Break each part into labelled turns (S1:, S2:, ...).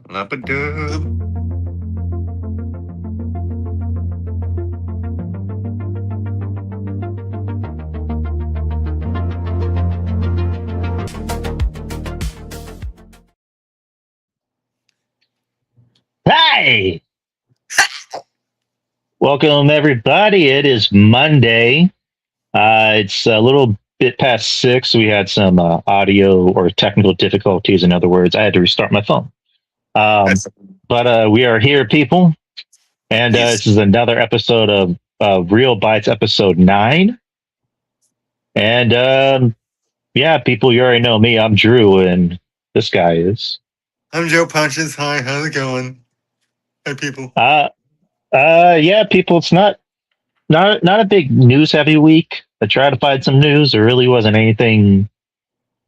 S1: Up a dub.
S2: Hi! Welcome, everybody. It is Monday. It's a little bit past 6. We had some audio or technical difficulties. In other words, I had to restart my phone. Um,
S1: That's
S2: but we are here, people. And
S1: he's
S2: this is another episode of Real Bites, episode 9. And yeah, people, you already know me. I'm Drew, and this guy is.
S1: I'm Joe Punches. Hi, how's it going? Hey people.
S2: Uh, yeah, people, it's not a big news heavy week. I tried to find some news. There really wasn't anything,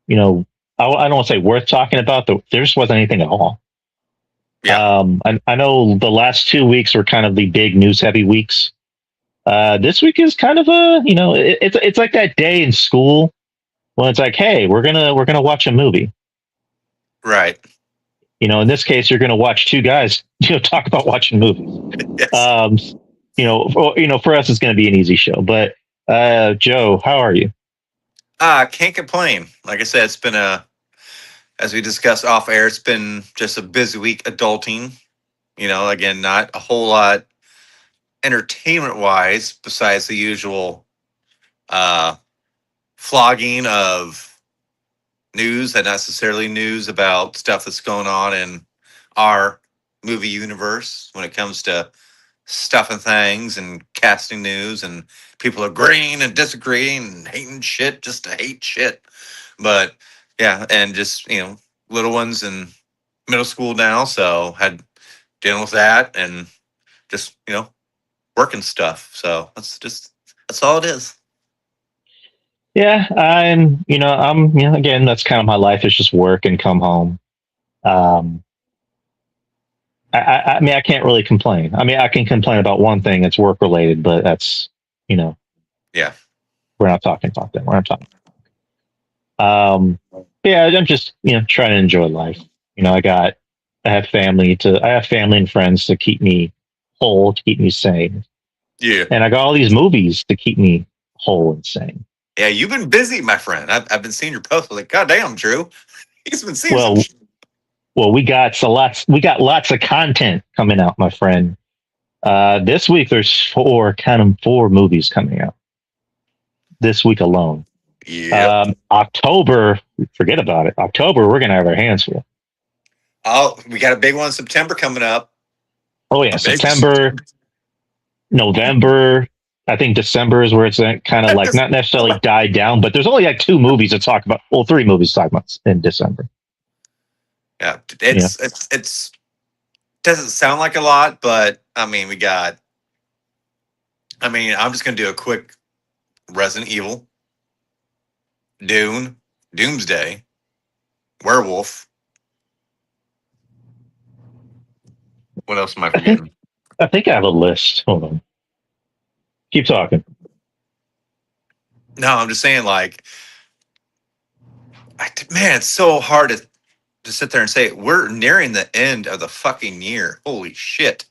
S2: I don't want to say worth talking about. There just wasn't anything at all.
S1: Yeah.
S2: I know the last 2 weeks were kind of the big news heavy weeks. This week is kind of it's like that day in school when it's like, hey, we're gonna watch a movie.
S1: Right.
S2: In this case, you're gonna watch two guys talk about watching movies.
S1: Yes.
S2: For us, it's gonna be an easy show. But Joe, how are you?
S1: Can't complain. Like I said, it's been as we discussed off air, it's been just a busy week adulting. Again, not a whole lot entertainment wise besides the usual uh flogging of news and not necessarily news about stuff that's going on in our movie universe when it comes to stuff and things and casting news and people agreeing and disagreeing and hating shit just to hate shit. But yeah, and just little ones in middle school now, so had dealing with that and just working stuff. So that's all it is.
S2: Yeah, again, that's kind of my life. It's just work and come home. Um, I mean, I can't really complain. I mean, I can complain about one thing that's work related, but that's, you know,
S1: Yeah.
S2: we're not talking about that. We're not talking. Yeah, I'm just, trying to enjoy life. I have family and friends to keep me whole, to keep me sane.
S1: Yeah.
S2: And I got all these movies to keep me whole and sane.
S1: Yeah, you've been busy, my friend. I've been seeing your posts. I was like, God damn, Drew. He's been seeing some
S2: Well, we got lots of content coming out, my friend. This week there's four movies coming out this week alone.
S1: Yep.
S2: October, forget about it. October, we're gonna have our hands full.
S1: Oh, we got a big one in September coming up.
S2: Oh yeah,
S1: A big
S2: September, November. I think December is where it's kind of like not necessarily died down, but there's only like 2 movies to talk about. Well, 3 movies to talk about in December.
S1: Yeah, it's doesn't sound like a lot, but I mean, I'm just gonna do a quick Resident Evil, Dune, Doomsday, Werewolf. What else am I forgetting?
S2: I think I have a list. Hold on. Keep talking.
S1: No, I'm just saying, like, man, it's so hard to sit there and say we're nearing the end of the fucking year. Holy shit!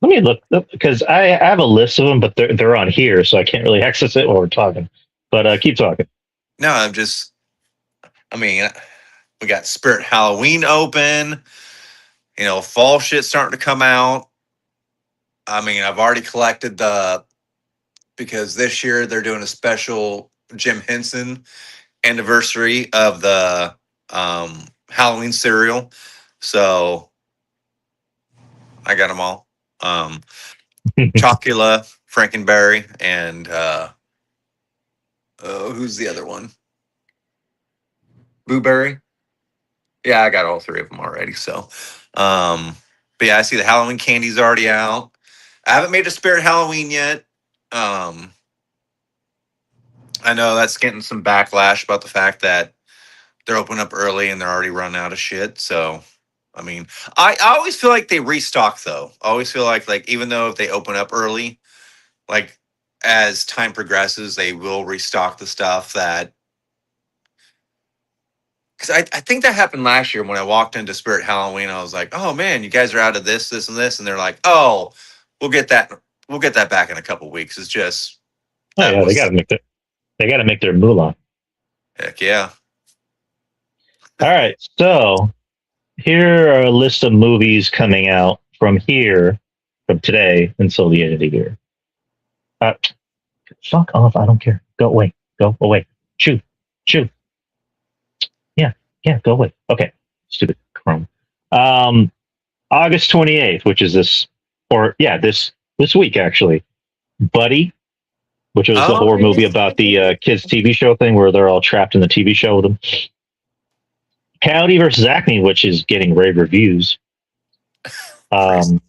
S2: Let me look because I have a list of them, but they're on here, so I can't really access it while we're talking. But keep talking.
S1: No, I mean, we got Spirit Halloween open. Fall shit starting to come out. I mean, I've already collected because this year they're doing a special Jim Henson anniversary of the Halloween cereal. So I got them all. Chocula, Frankenberry, and who's the other one? Blueberry. Yeah, I got all 3 of them already. So, but yeah, I see the Halloween candy's already out. I haven't made a Spirit Halloween yet. I know that's getting some backlash about the fact that they're opening up early and they're already running out of shit. So, I mean, I always feel like they restock though. I always feel like even though if they open up early, like as time progresses, they will restock the stuff that because I think that happened last year when I walked into Spirit Halloween. I was like, oh man, you guys are out of this, and this, and they're like, oh, we'll get that, back in a couple weeks. It's just
S2: Oh
S1: that
S2: yeah,
S1: was
S2: they got to make their moolah.
S1: heck yeah.
S2: All right, so here are a list of movies coming out from today until the end of the year. Uh, Fuck off! I don't care. Go away. Go away. Shoo. Shoo. Yeah. Yeah. Go away. Okay. Stupid Chrome. August 28th, which is this week actually. Buddy, which was the
S1: Oh,
S2: horror movie about the kids TV show thing where they're all trapped in the TV show with them. Coyote versus Acme, which is getting rave reviews. The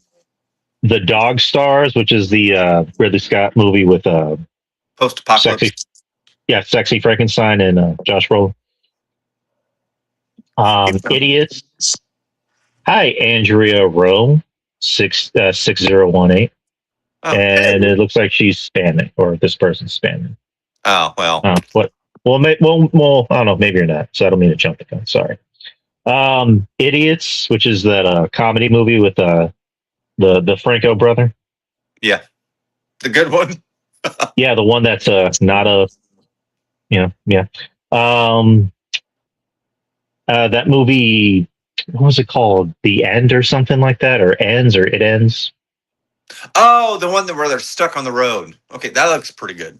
S2: Dog Stars, which is the Ridley Scott movie with
S1: post-apocalypse.
S2: Sexy Frankenstein and Josh Brolin. Idiots. Hi, Andrea Rowe, 6018. And it looks like she's spamming, or this person's spamming.
S1: Oh, well.
S2: What? Well, I don't know. Maybe you're not. So I don't mean to jump the gun. Sorry. Idiots, which is that comedy movie with the Franco brother.
S1: Yeah, the good one.
S2: Yeah, the one that's not a. Yeah. That movie. What was it called? The End or something like that, or Ends, or It Ends.
S1: Oh, the one where they're stuck on the road. Okay, that looks pretty good.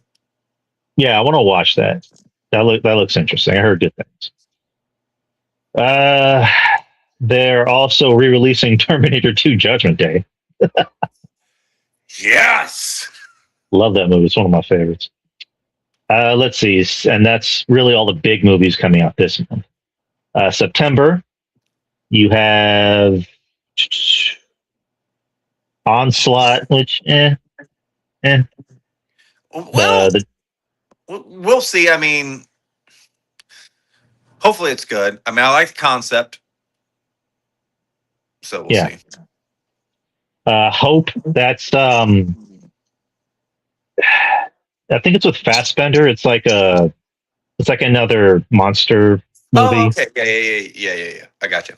S2: Yeah, I want to watch that. That looks interesting. I heard good things. They're also re-releasing Terminator 2: Judgment Day.
S1: Yes,
S2: love that movie. It's one of my favorites. Let's see, and that's really all the big movies coming out this month. September, you have Onslaught, which
S1: Well, we'll see. I mean, hopefully it's good. I mean, I like the concept, so we'll see.
S2: Hope, that's I think it's with Fassbender. It's like another monster movie.
S1: Oh, okay. Yeah. I got you.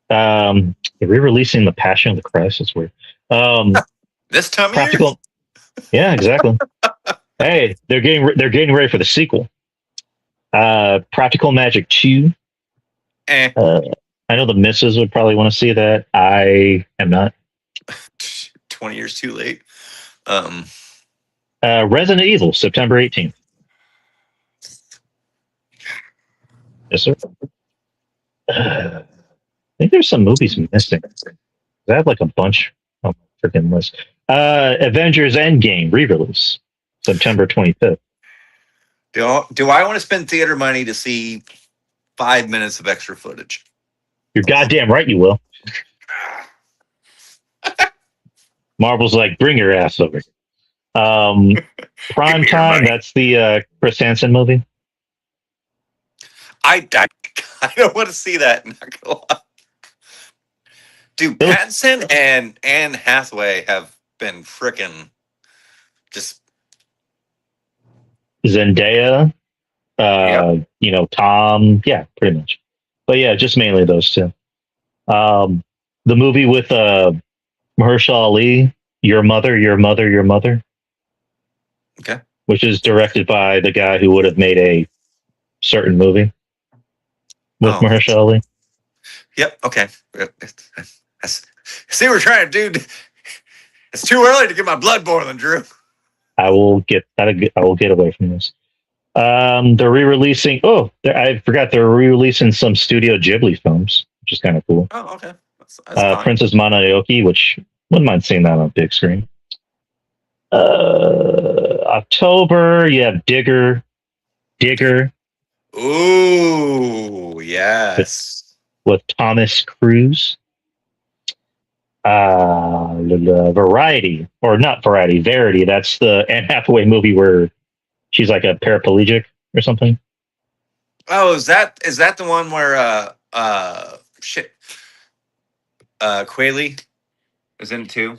S2: They're re-releasing The Passion of the Christ. It's weird.
S1: This time
S2: Practical.
S1: of year?
S2: Yeah, exactly. Hey, they're getting ready for the sequel. Practical Magic 2. I know the missus would probably want to see that. I am not.
S1: 20 years too late.
S2: Resident Evil, September 18th. Yes, sir. I think there's some movies missing. I have like a bunch on my freaking list. Avengers Endgame re-release, September 25th.
S1: Do I want to spend theater money to see 5 minutes of extra footage?
S2: You're goddamn right you will. Marvel's like, bring your ass over. Prime Time, that's the Chris Hansen movie.
S1: I don't want to see that. Not gonna lie. Dude, Pattinson and Anne Hathaway have been freaking just
S2: Zendaya, Tom, yeah, pretty much. But yeah, just mainly those two. The movie with Mahershala Ali, Your Mother, Your Mother, Your Mother.
S1: Okay. Which
S2: is directed by the guy who would have made a certain movie with Mahershala Ali. Yep.
S1: Okay. See what we're trying to do. It's too early to get my blood boiling, Drew.
S2: I will get away from this. They're re-releasing. I forgot they're re-releasing some Studio Ghibli films, which is kind of cool.
S1: Oh, okay. That's
S2: Princess Mononoke, which wouldn't mind seeing that on big screen. October, you have Digger.
S1: Ooh, yes.
S2: With Thomas Cruise. Variety, or not Variety, Verity. That's the Anne Hathaway movie where she's like a paraplegic or something.
S1: Oh, is that the one where Quayle is in too?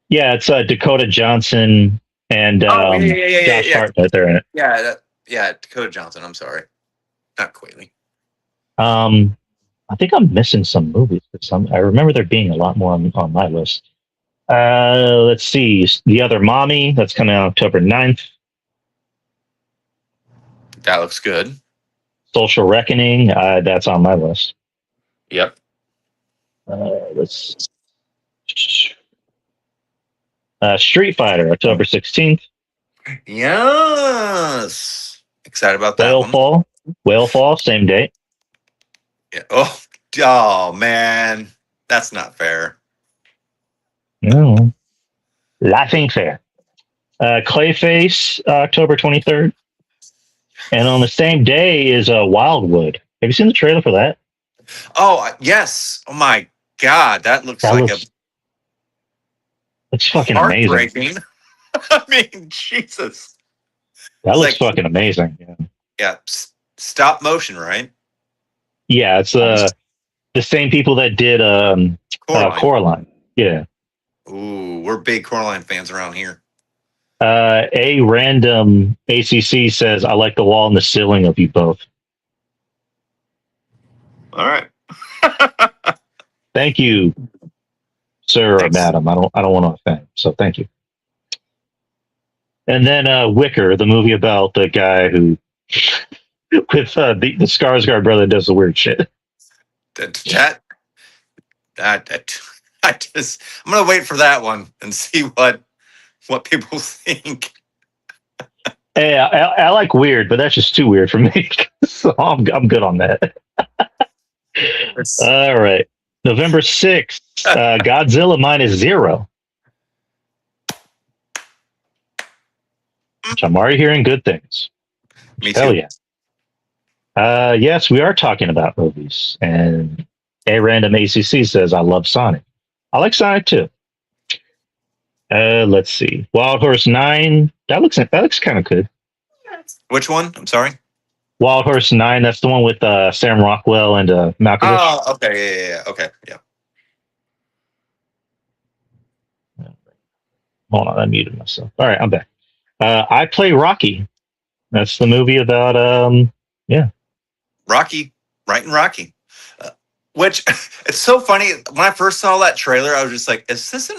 S2: Yeah, it's Dakota Johnson and Josh Hartnett. They're in it.
S1: Yeah, Dakota Johnson. I'm sorry. Not Quayle.
S2: I think I'm missing some movies. I remember there being a lot more on my list. Let's see. The Other Mommy, that's coming out October 9th.
S1: That looks good.
S2: Social Reckoning, that's on my list.
S1: Yep.
S2: Let's Street Fighter, October 16th.
S1: Yes. Excited about that one.
S2: Whale Fall, same date.
S1: Yeah. Oh, man. That's not fair.
S2: No. Life ain't fair. Clayface, October 23rd. And on the same day is Wildwood. Have you seen the trailer for that?
S1: Oh, yes. Oh, my God. That looks
S2: it's fucking
S1: heartbreaking.
S2: amazing.
S1: I mean, Jesus.
S2: That looks fucking amazing.
S1: Yeah. Stop motion, right?
S2: Yeah, it's the same people that did Coraline. Yeah.
S1: Ooh, we're big Coraline fans around here.
S2: A random ACC says, I like the wall and the ceiling of you both.
S1: All right.
S2: Thank you, sir. Thanks. Or madam. I don't want to offend. So thank you. And then Wicker, the movie about the guy who with the Skarsgård brother does the weird shit.
S1: I'm gonna wait for that one and see what people think.
S2: Hey, I like weird, but that's just too weird for me. So I'm good on that. All right. November 6th, Godzilla -0. Which I'm already hearing good things.
S1: Me too.
S2: Hell yeah. Yes, we are talking about movies. And a random ACC says, I love Sonic. I like Sonic too. Let's see. Wild Horse 9. That looks kind of good.
S1: Which one? I'm sorry.
S2: Wild Horse 9. That's the one with Sam Rockwell and Malkovich.
S1: Oh, okay. Yeah. Okay. Yeah.
S2: Hold on. I muted myself. All right. I'm back. I Play Rocky. That's the movie about,
S1: Rocky. Writing Rocky. Which, it's so funny. When I first saw that trailer, I was just like, is this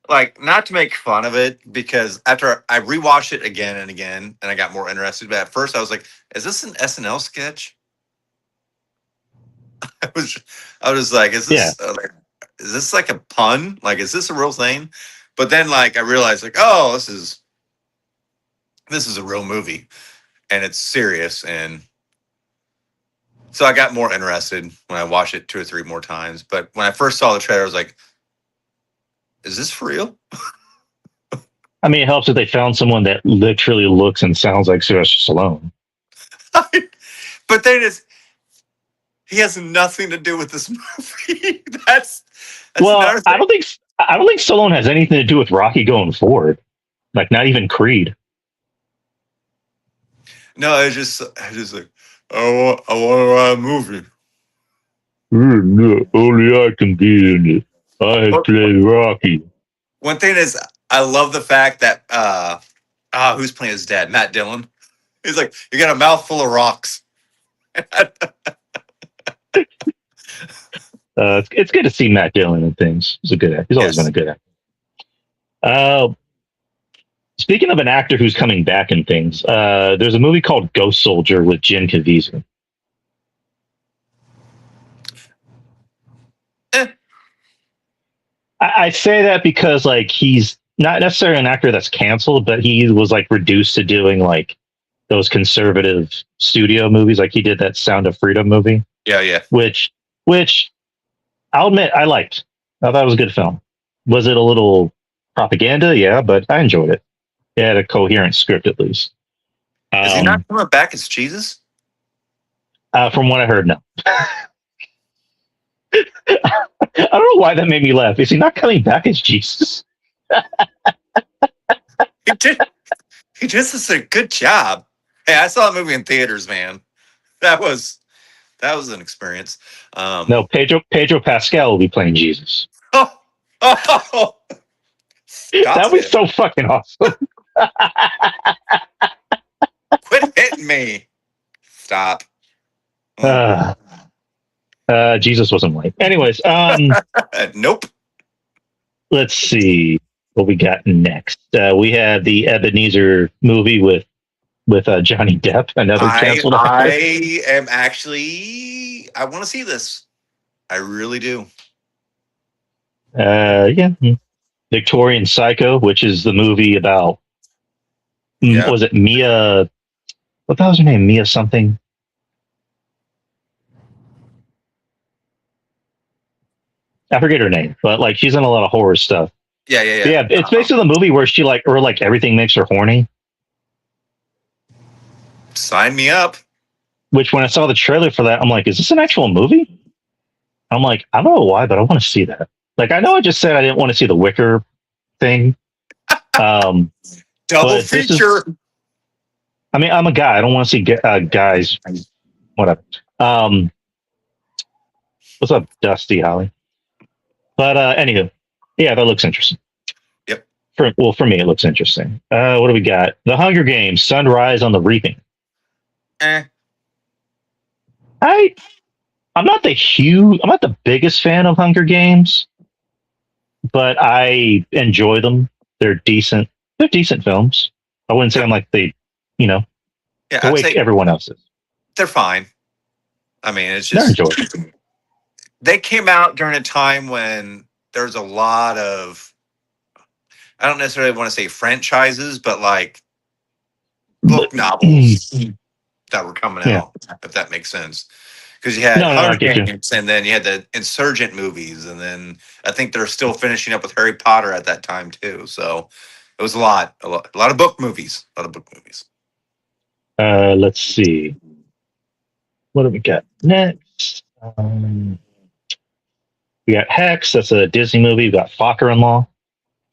S1: not to make fun of it, because after I rewatched it again and again, and I got more interested, but at first I was like, is this an SNL sketch? I was like, is this like a pun? Like, is this a real thing? But then I realized oh, this is a real movie and it's serious. And so I got more interested when I watched it 2 or 3 more times. But when I first saw the trailer, I was like, is this for real?
S2: I mean, it helps that they found someone that literally looks and sounds like Sylvester Stallone.
S1: But then he has nothing to do with this movie. That's
S2: well, I don't think Stallone has anything to do with Rocky going forward. Like, not even Creed.
S1: No, I just like, I want to write a movie.
S2: No, only I can be in it. I play Rocky.
S1: One thing is, I love the fact that who's playing his dad? Matt Dillon. He's like, you got a mouthful of rocks.
S2: It's good to see Matt Dillon and things. He's a good actor. He's always been a good actor. Speaking of an actor who's coming back in things, there's a movie called Ghost Soldier with Jim Caviezel. I say that because he's not necessarily an actor that's canceled, but he was reduced to doing those conservative studio movies. Like he did that Sound of Freedom movie.
S1: Yeah.
S2: Which I'll admit I liked. I thought it was a good film. Was it a little propaganda? Yeah, but I enjoyed it. It had a coherent script at least.
S1: Is he not coming back as Jesus?
S2: From what I heard, no. I don't know why that made me laugh. Is he not coming back as Jesus?
S1: He just does a good job. Hey, I saw a movie in theaters, man. That was an experience.
S2: No, Pedro Pascal will be playing Jesus.
S1: Oh,
S2: that was so fucking awesome.
S1: Quit hitting me. Stop.
S2: Jesus wasn't white. Anyways,
S1: Nope.
S2: let's see what we got next. We have the Ebenezer movie with Johnny Depp, another canceled actor.
S1: I am actually. I want to see this. I really do.
S2: Yeah. Victorian Psycho, which is the movie about,
S1: Yeah.
S2: was it Mia? What the hell's her name? Mia something? I forget her name, but like she's in a lot of horror stuff.
S1: Yeah.
S2: But yeah, it's basically the movie where she like, or like everything makes her horny.
S1: Sign me up.
S2: Which when I saw the trailer for that, I'm like, is this an actual movie? I'm like, I don't know why, but I want to see that. Like, I know I just said I didn't want to see the Wicker thing.
S1: Double feature.
S2: I mean, I'm a guy. I don't want to see guys. Whatever. What's up, Dusty Holly? But anywho, yeah, that looks interesting.
S1: Yep.
S2: For me, it looks interesting. What do we got? The Hunger Games: Sunrise on the Reaping. I'm not the biggest fan of Hunger Games, but I enjoy them. They're decent. They're decent films. I wouldn't say I'm like the way everyone else is.
S1: They're fine. I mean, it's
S2: They're
S1: just
S2: enjoyable.
S1: They came out during a time when there's a lot of, I don't necessarily want to say franchises, but like book novels that were coming out, if that makes sense. Because you had Hunger Games, and then you had the Insurgent movies, and then I think they're still finishing up with Harry Potter at that time too. So it was a lot of book movies,
S2: Let's see. What do we got next? We got Hex. That's a Disney movie. We got Fokker-in-Law.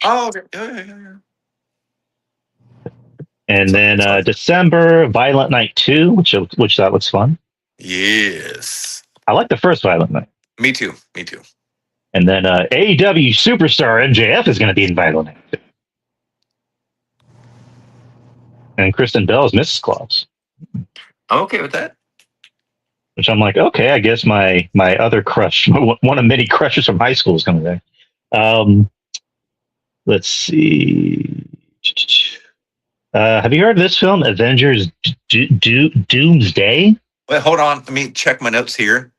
S1: Oh, okay. Yeah.
S2: And then December, Violent Night 2, which that looks fun.
S1: Yes.
S2: I like the first Violent Night.
S1: Me too.
S2: And then AEW superstar MJF is going to be in Violent Night 2. And Kristen Bell is Mrs. Claus.
S1: I'm okay with that.
S2: Which I'm like, okay, I guess my other crush, one of many crushes from high school is coming back. Let's see. Have you heard of this film, Avengers Doomsday?
S1: Wait, hold on. Let me check my notes here.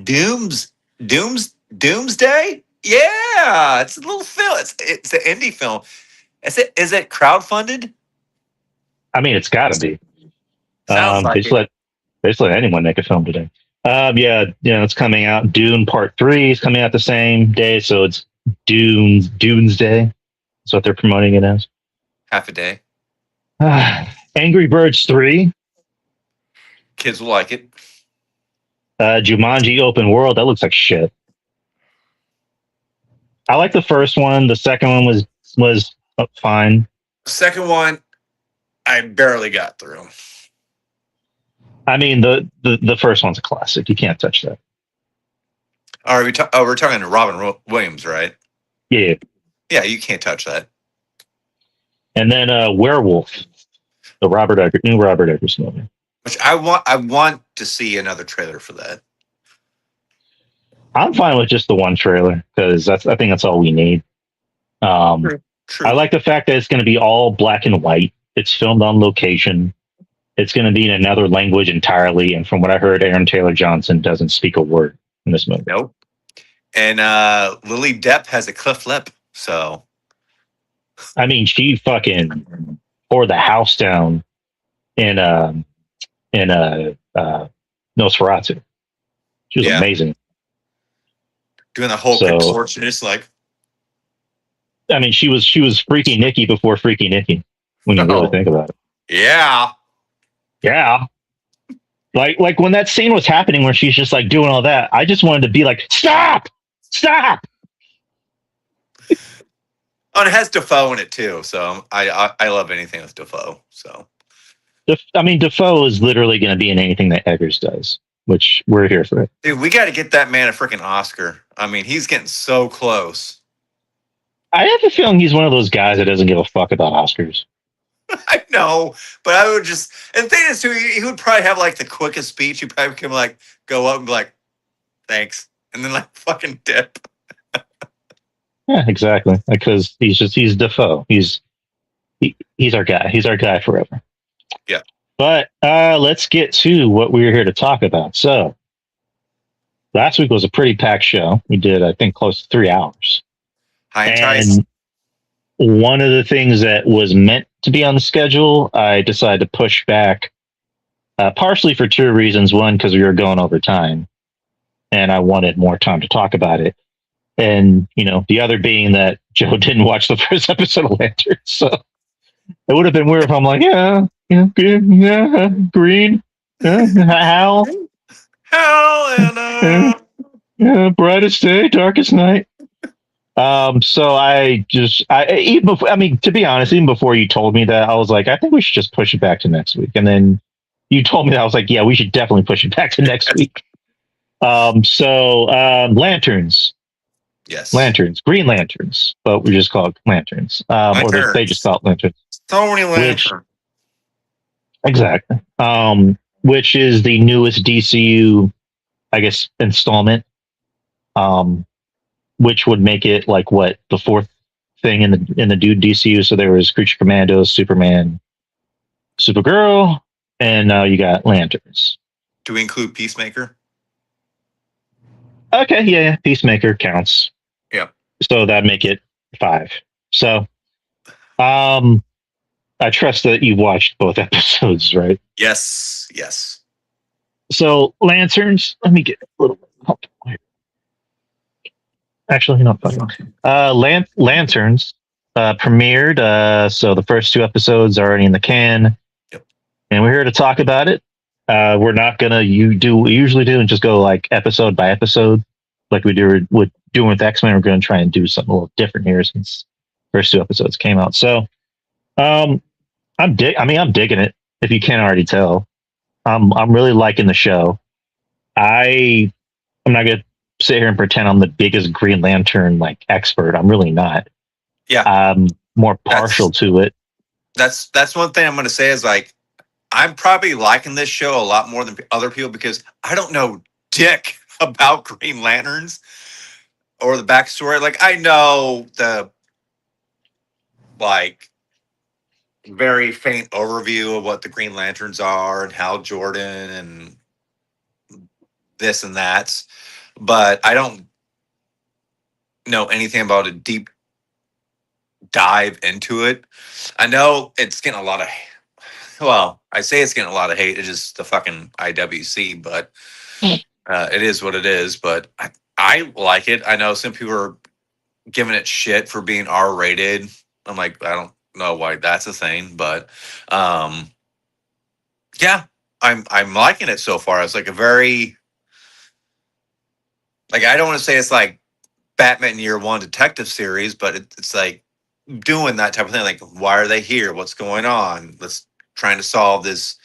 S1: Doomsday? Yeah, it's a little film. It's an indie film. Is it crowdfunded?
S2: I mean, it's got to be.
S1: Sounds like
S2: they just let anyone make a film today. It's coming out. Dune Part 3 is coming out the same day, so it's Doomsday. That's what they're promoting it as.
S1: Half a day.
S2: Angry Birds 3.
S1: Kids will like it.
S2: Jumanji Open World. That looks like shit. I like the first one. The second one was fine.
S1: The second one, I barely got through.
S2: I mean, the first one's a classic. You can't touch that.
S1: We're talking to Robin Williams, right?
S2: Yeah.
S1: Yeah, you can't touch that.
S2: And then Werewolf, the new Robert Eggers movie.
S1: Which I want to see another trailer for that.
S2: I'm fine with just the one trailer because I think that's all we need.
S1: True.
S2: I like the fact that it's going to be all black and white. It's filmed on location. It's going to be in another language entirely. And from what I heard, Aaron Taylor Johnson doesn't speak a word in this movie.
S1: Nope. And Lily Depp has a cleft lip. So,
S2: I mean, she fucking tore the house down in Nosferatu. She was amazing.
S1: Doing the whole contortionist, like.
S2: I mean, she was Freaky Nikki before Freaky Nikki. When you really think about it.
S1: Yeah.
S2: Yeah. Like when that scene was happening where she's just like doing all that, I just wanted to be like, stop!
S1: Oh, and it has Defoe in it too, so I love anything with Defoe. So,
S2: I mean, Defoe is literally going to be in anything that Eggers does, which we're here for it.
S1: Dude, we got to get that man a freaking Oscar. I mean, he's getting so close.
S2: I have a feeling he's one of those guys that doesn't give a fuck about Oscars.
S1: I know, but I would just. And the thing is, too, he would probably have like the quickest speech. He'd probably come like go up and be like, "Thanks," and then like fucking dip.
S2: Yeah, exactly. Because he's Defoe. He's our guy. He's our guy forever.
S1: Yeah.
S2: But let's get to what we were here to talk about. So last week was a pretty packed show. We did, I think, close to 3 hours.
S1: High and tight.
S2: One of the things that was meant to be on the schedule, I decided to push back, partially for two reasons. One, because we were going over time, and I wanted more time to talk about it. And, the other being that Joe didn't watch the first episode of Lantern. So it would have been weird if I'm like, green, Hal,
S1: and
S2: brightest day, darkest night. So even before, to be honest, even before you told me that, I was like, I think we should just push it back to next week. And then you told me that, I was like, yeah, we should definitely push it back to next week. Lanterns.
S1: Yes.
S2: Lanterns, Green Lanterns, but we just call it Lanterns. Or they just call it Lanterns.
S1: So many lanterns.
S2: Exactly. Which is the newest DCU, I guess, installment. Which would make it like the fourth thing in the dude DCU. So there was Creature Commandos, Superman, Supergirl, and now you got Lanterns.
S1: Do we include Peacemaker?
S2: Okay, yeah, Peacemaker counts.
S1: Yeah.
S2: So that'd make it 5. So, I trust that you watched both episodes, right?
S1: Yes. Yes.
S2: So Lanterns, let me get a little. Actually, not Lanterns premiered. So the first 2 episodes are already in the can,
S1: yep.
S2: And we're here to talk about it. We're not gonna do what we usually do and just go like episode by episode, like we do with X-Men. We're going to try and do something a little different here since first 2 episodes came out. So, I'm digging it. If you can't already tell, I'm really liking the show. I'm not gonna sit here and pretend I'm the biggest Green Lantern expert. I'm really not.
S1: Yeah.
S2: I'm more partial to it.
S1: That's one thing I'm going to say is I'm probably liking this show a lot more than other people because I don't know dick about Green Lanterns or the backstory. I know the very faint overview of what the Green Lanterns are and Hal Jordan and this and that, but I don't know anything about a deep dive into it. I know it's getting a lot of, I say it's getting a lot of hate. It's just the fucking IWC, but it is what it is. But I like it. I know some people are giving it shit for being R-rated. I'm like, I don't know why that's a thing, but yeah, I'm liking it so far. It's a very I don't want to say it's like Batman Year One detective series, but it's doing that type of thing. Why are they here? What's going on? Let's trying to solve this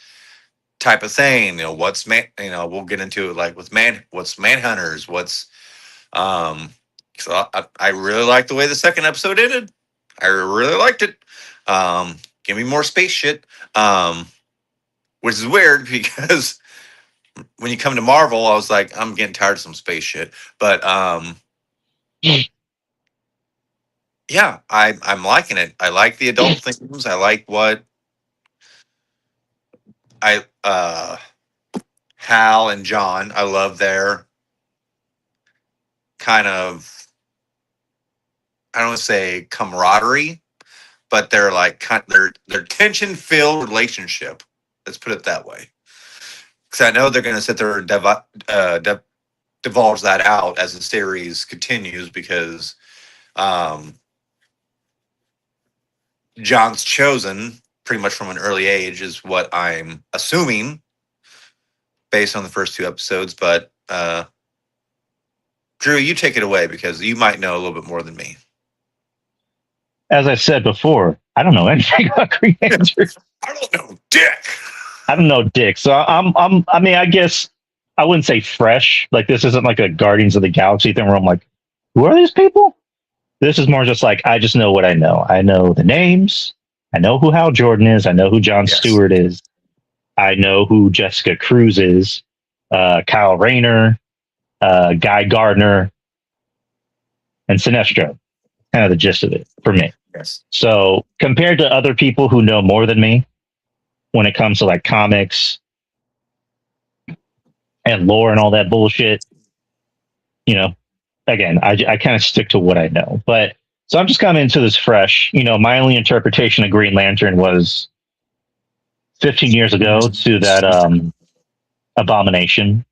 S1: type of thing. What's we'll get into it with what's Manhunters, what's so I really like the way the second episode ended. I really liked it. Give me more space shit. Which is weird because when you come to Marvel, I was like, I'm getting tired of some space shit. But yeah, I'm liking it. I like the adult themes. I like what Hal and John. I love their kind of, I don't want to say camaraderie, but they're their tension filled relationship. Let's put it that way. Because I know they're going to sit there and divulge that out as the series continues because John's chosen pretty much from an early age is what I'm assuming based on the first 2 episodes. But Drew, you take it away because you might know a little bit more than me.
S2: As I said before, I don't know anything about Green Lantern.
S1: I don't know dick.
S2: I don't know dick. So I guess I wouldn't say fresh. This isn't like a Guardians of the Galaxy thing where I'm like, who are these people? This is more just I just know what I know. I know the names. I know who Hal Jordan is. I know who Jon
S1: Yes.
S2: Stewart is. I know who Jessica Cruz is. Kyle Rayner, Guy Gardner, and Sinestro. Kind of the gist of it for me.
S1: Yes.
S2: So compared to other people who know more than me when it comes to like comics and lore and all that bullshit, you know, again, I kind of stick to what I know. But so I'm just coming into this fresh. You know, my only interpretation of Green Lantern was 15 years ago to that Abomination,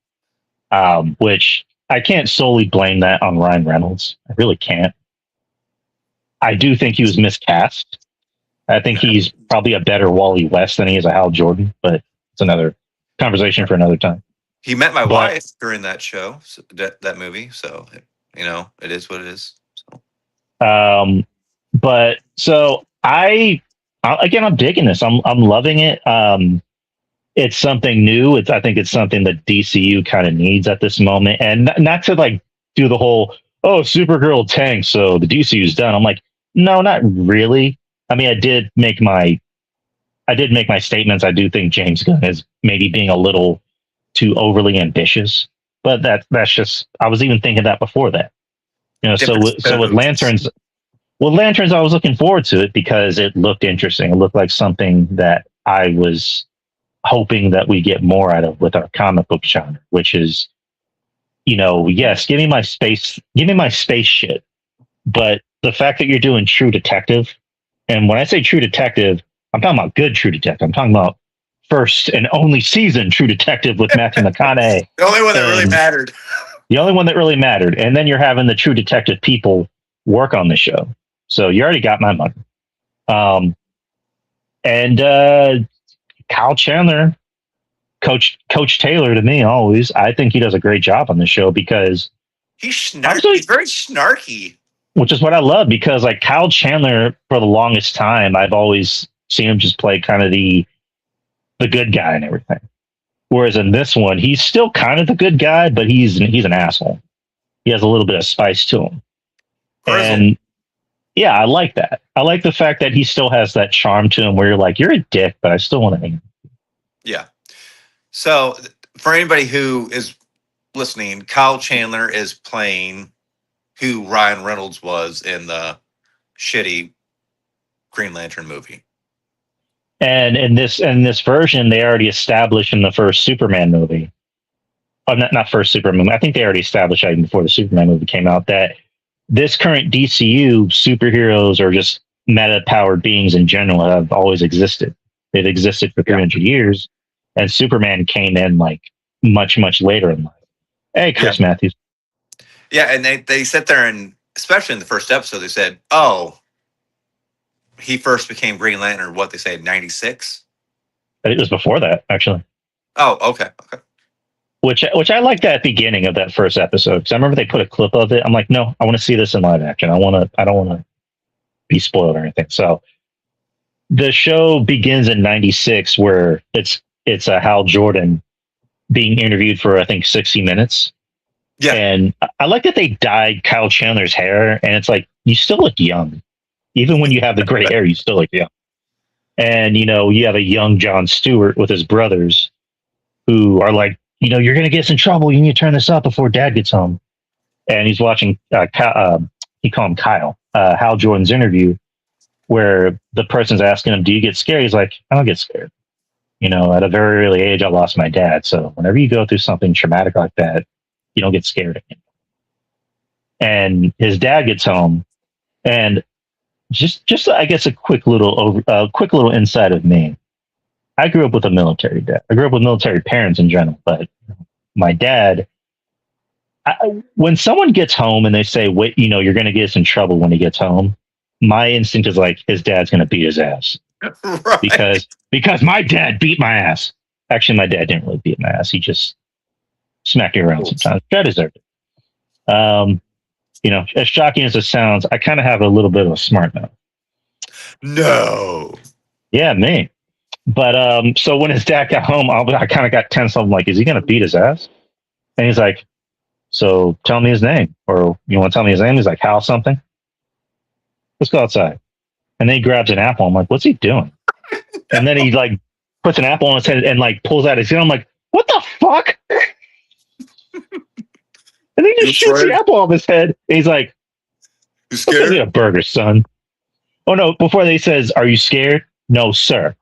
S2: which I can't solely blame that on Ryan Reynolds. I really can't. I do think he was miscast. I think he's probably a better Wally West than he is a Hal Jordan, but it's another conversation for another time.
S1: He met my wife during that show, that movie. So, you know, it is what it is. So.
S2: But so again, I'm digging this. I'm loving it. It's something new. I think it's something that DCU kind of needs at this moment, and not to like do the whole Supergirl tanks, so the DCU's done. I'm like, no, not really. I mean, I did make my statements. I do think James Gunn is maybe being a little too overly ambitious, but that's just. I was even thinking that before that. You know, so with Lanterns, I was looking forward to it because it looked interesting. It looked like something that I was hoping that we get more out of with our comic book genre, which is, you know, yes, give me my space shit. But the fact that you're doing True Detective, and when I say True Detective, I'm talking about good True Detective. I'm talking about first and only season True Detective with Matthew McConaughey.
S1: The only one that really mattered.
S2: The only one that really mattered. And then you're having the True Detective people work on the show. So you already got my money. Kyle Chandler, Coach Taylor to me always. I think he does a great job on the show because
S1: he's very snarky.
S2: Which is what I love because like Kyle Chandler for the longest time, I've always seen him just play kind of the good guy and everything. Whereas in this one, he's still kind of the good guy, but he's an asshole. He has a little bit of spice to him. And yeah, I like that. I like the fact that he still has that charm to him where you're like, you're a dick, but I still want to hang.
S1: Yeah. So for anybody who is listening, Kyle Chandler is playing who Ryan Reynolds was in the shitty Green Lantern movie.
S2: And in this version, they already established in the first Superman movie. Oh, not first Superman. I think they already established even before the Superman movie came out that this current DCU superheroes or just meta-powered beings in general have always existed. They've existed for 300 years, and Superman came in like much, much later in life. Hey, Chris Matthews.
S1: Yeah, and they sit there and, especially in the first episode, they said, oh, he first became Green Lantern, what they say, 96?
S2: It was before that, actually.
S1: Oh, okay.
S2: Which I liked that beginning of that first episode because I remember they put a clip of it. I'm like, no, I want to see this in live action. I don't want to be spoiled or anything. So the show begins in 96 where it's a Hal Jordan being interviewed for, I think, 60 minutes. Yeah. And I like that they dyed Kyle Chandler's hair and it's like, you still look young. Even when you have the gray hair, you still look young. And, you know, you have a young Jon Stewart with his brothers who are like, you know, you're going to get us in trouble. You need to turn this up before Dad gets home. And he's watching, he called him Kyle, Hal Jordan's interview, where the person's asking him, do you get scared? He's like, I don't get scared. You know, at a very early age, I lost my dad. So whenever you go through something traumatic like that, you don't get scared again. And his dad gets home, and just I guess a quick little insight of me. I grew up with a military dad. I grew up with military parents in general, but my dad, when someone gets home and they say, wait, you know, you're going to get us in trouble when he gets home, my instinct is like, his dad's going to beat his ass. Right. Because my dad beat my ass. Actually, my dad didn't really beat my ass. He just smacked me around sometimes. I deserved it. You know, as shocking as it sounds, I kind of have a little bit of a smart mouth.
S1: No.
S2: Yeah, me. But so when his dad got home, I kind of got tense. I'm like, is he going to beat his ass? And he's like, so tell me his name. Or you want to tell me his name? He's like, Hal something. Let's go outside. And then he grabs an apple. I'm like, what's he doing? And then he like puts an apple on his head and like pulls out his gun. I'm like, what the fuck? And he just shoots the apple off his head. And he's like,
S1: you scared?
S2: Let's go get a burger, son. Oh no, before they says, are you scared? No, sir.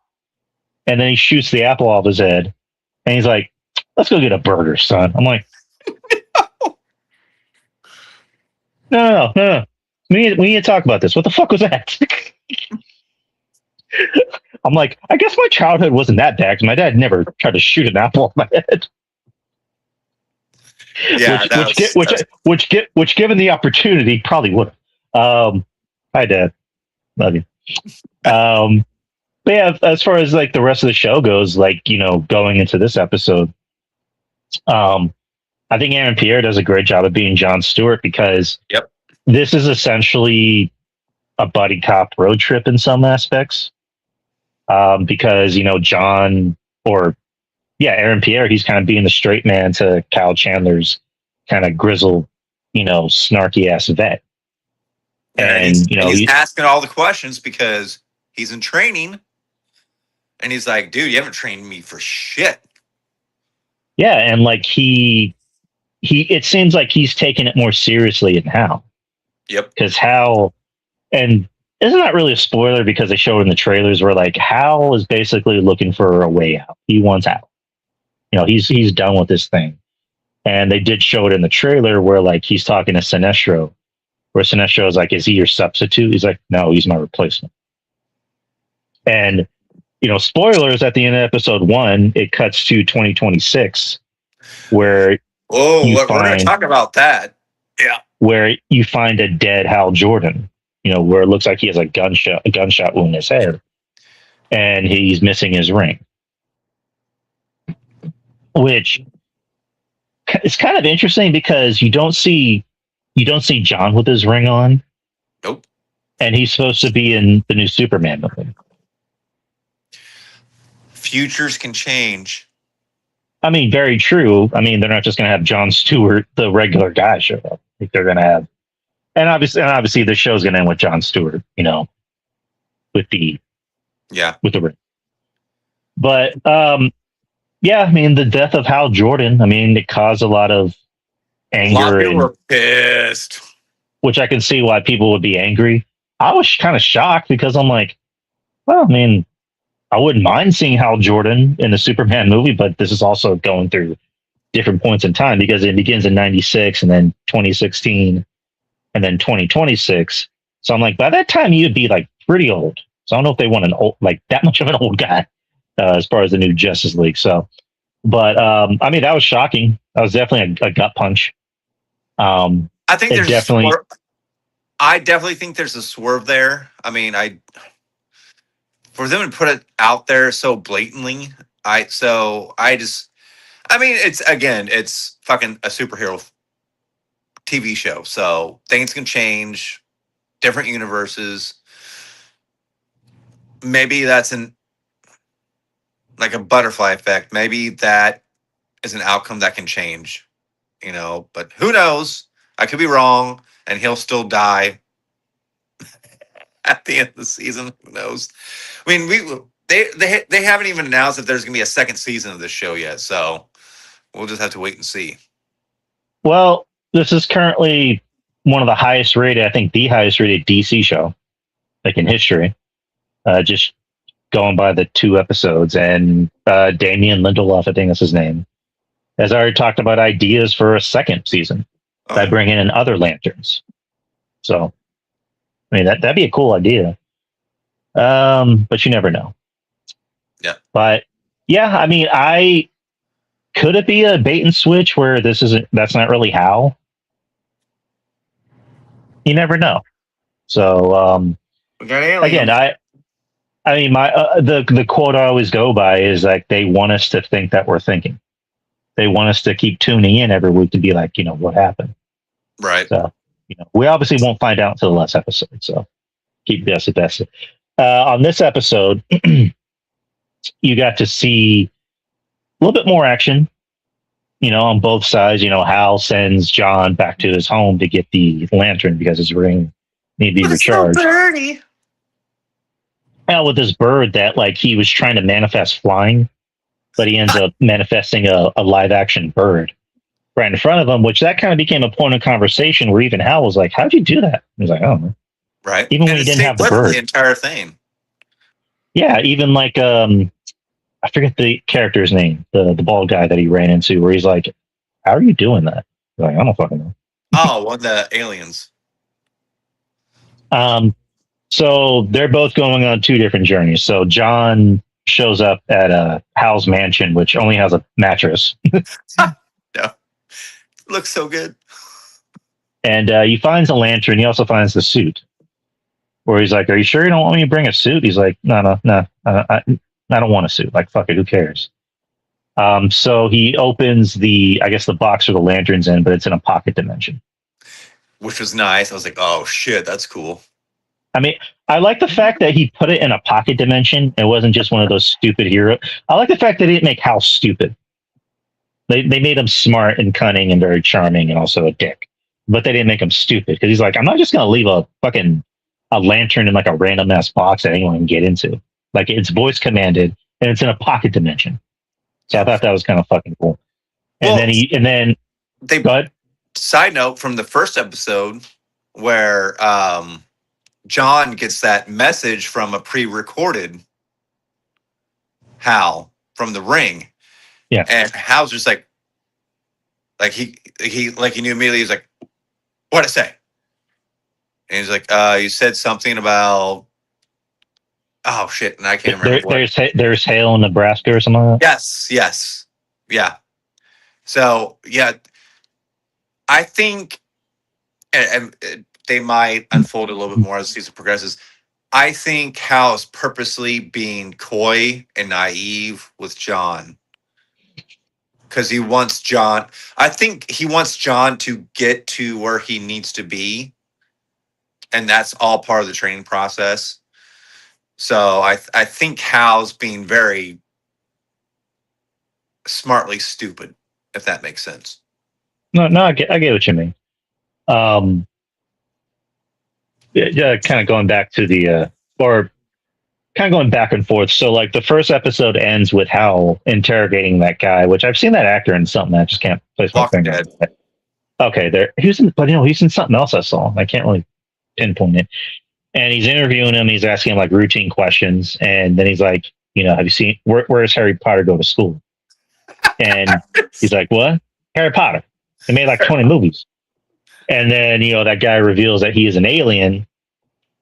S2: And then he shoots the apple off his head. And he's like, let's go get a burger, son. I'm like, no. We need to talk about this. What the fuck was that? I'm like, I guess my childhood wasn't that bad because my dad never tried to shoot an apple off my head.
S1: Yeah,
S2: which given the opportunity, probably would. Hi, Dad. Love you. But yeah, as far as like the rest of the show goes, like, you know, going into this episode, I think Aaron Pierre does a great job of being Jon Stewart because this is essentially a buddy cop road trip in some aspects. Because, you know, Aaron Pierre, he's kind of being the straight man to Kyle Chandler's kind of grizzled, you know, snarky ass vet. And
S1: he's asking all the questions because he's in training. And he's like, dude, you haven't trained me for shit.
S2: Yeah, and like it seems like he's taking it more seriously than Hal.
S1: Yep.
S2: Because Hal, and isn't that really a spoiler because they show it in the trailers where like Hal is basically looking for a way out. He wants out. You know, he's done with this thing. And they did show it in the trailer where like he's talking to Sinestro, where Sinestro is like, is he your substitute? He's like, no, he's my replacement. And, you know, spoilers at the end of episode 1, it cuts to 2026 where
S1: we're going to talk about that. Yeah.
S2: Where you find a dead Hal Jordan, you know, where it looks like he has a gunshot wound in his head and he's missing his ring. Which is kind of interesting because you don't see John with his ring on.
S1: Nope.
S2: And he's supposed to be in the new Superman movie.
S1: Futures can change.
S2: I mean, very true. I mean, they're not just going to have Jon Stewart, the regular guy, show up. Like they're going to have, and obviously, the show's going to end with Jon Stewart. You know, with the ring. But yeah, I mean, the death of Hal Jordan. I mean, it caused a lot of anger. A lot of people were
S1: pissed.
S2: Which I can see why people would be angry. I was kind of shocked because I'm like, well, I mean, I wouldn't mind seeing Hal Jordan in the Superman movie, but this is also going through different points in time because it begins in 96 and then 2016 and then 2026. So I'm like, by that time you'd be like pretty old. So I don't know if they want an old, like that much of an old guy as far as the new Justice League. So, but I mean, that was shocking. That was definitely a gut punch.
S1: I think there's definitely, I definitely think there's a swerve there. I mean, for them to put it out there so blatantly, it's fucking a superhero TV show. So things can change, different universes. Maybe that's like a butterfly effect. Maybe that is an outcome that can change, you know, but who knows? I could be wrong and he'll still die at the end of the season. Who knows? I mean, they haven't even announced that there's going to be a second season of this show yet, so we'll just have to wait and see.
S2: Well, this is currently one of the highest rated, I think the highest rated DC show, like in history. Just going by the 2 episodes, and Damian Lindelof, I think that's his name, has already talked about ideas for a second season by bringing in other Lanterns. So, I mean, that'd be a cool idea. But you never know.
S1: Yeah.
S2: But yeah, I mean, could it be a bait and switch where that's not really Hal? You never know. So, again, I mean, the quote I always go by is like, they want us to think that we're thinking. They want us to keep tuning in every week to be like, you know, what happened?
S1: Right.
S2: So, you know, we obviously won't find out until the last episode. So keep this at best. On this episode, you got to see a little bit more action, you know, on both sides. You know, Hal sends John back to his home to get the lantern because his ring needed to be recharged.
S1: So dirty.
S2: Hal with this bird that like he was trying to manifest flying, but he ends up manifesting a live action bird right in front of him, which that kind of became a point of conversation where even Hal was like, "How'd you do that?" He was like, "I don't know."
S1: Right.
S2: Even
S1: And
S2: when he
S1: it
S2: didn't
S1: stayed
S2: have the
S1: with him the
S2: bird.
S1: entire thing.
S2: Yeah, even like I forget the character's name, the bald guy that he ran into, where he's like, "How are you doing that?" He's like, "I don't fucking know."
S1: Oh, one of the aliens.
S2: So they're both going on two different journeys. So John shows up at Hal's mansion, which only has a mattress,
S1: No. Looks so good.
S2: and he finds a lantern. He also finds the suit, where he's like, "Are you sure you don't want me to bring a suit?" He's like, "No, no, no, I don't want a suit. Like, fuck it, who cares?" So he opens I guess the box with the lanterns in, but it's in a pocket dimension.
S1: Which was nice. I was like, oh shit, that's cool.
S2: I mean, I like the fact that he put it in a pocket dimension. It wasn't just one of those stupid heroes. I like the fact that they didn't make Hal stupid. They made him smart and cunning and very charming and also a dick. But they didn't make him stupid because he's like, I'm not just going to leave a lantern in like a random ass box that anyone can get into. Like it's voice commanded and it's in a pocket dimension. So I thought that was kind of fucking cool. And then
S1: they,
S2: but
S1: side note from the first episode where John gets that message from a pre-recorded Hal from the ring.
S2: Yeah.
S1: And Hal's just like he knew immediately. He's like, what'd I say? And he's like, you said something about, oh shit, and I can't remember
S2: there's hail in Nebraska or something like that.
S1: Yes. Yeah. So yeah, I think and they might unfold a little bit more as the season progresses. I think Hal is purposely being coy and naive with John because he wants John. I think he wants John to get to where he needs to be, and that's all part of the training process. So I think Hal's being very smartly stupid, if that makes sense.
S2: No, I get what you mean. Yeah, kind of going back to or kind of going back and forth. So, like, the first episode ends with Hal interrogating that guy, which I've seen that actor in something. I just can't place my finger on it. Okay, there. He's in something else I saw. I can't really pinpoint it. And he's interviewing him. He's asking him like routine questions, and then he's like, have you seen where does Harry Potter go to school? And he's like, what? Harry Potter. They made like 20 movies. And then, that guy reveals that he is an alien.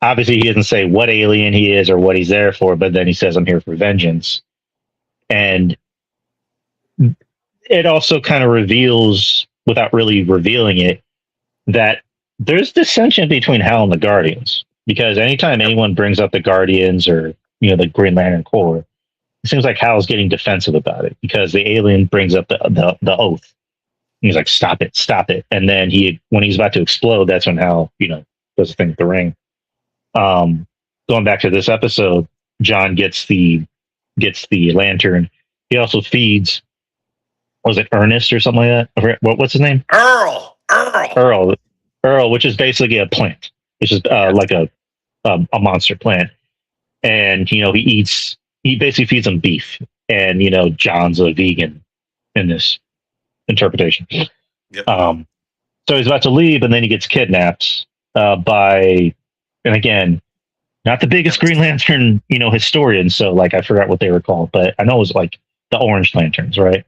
S2: Obviously, he doesn't say what alien he is or what he's there for, but then he says, I'm here for vengeance. And it also kind of reveals, without really revealing it, that there's dissension between Hal and the Guardians. Because anytime anyone brings up the Guardians or, the Green Lantern Corps, it seems like Hal's getting defensive about it because the alien brings up the oath. He's like, stop it. And then when he's about to explode, that's when Hal, does the thing with the ring. Going back to this episode, John gets the lantern. He also feeds, was it Ernest or something like that? What's his name?
S1: Earl,
S2: which is basically a plant. It's just like a monster plant. And, he basically feeds him beef. And, John's a vegan in this interpretation.
S1: Yep.
S2: So he's about to leave, and then he gets kidnapped by, and again, not the biggest Green Lantern, historian. So like, I forgot what they were called, but I know it was like the Orange Lanterns, right?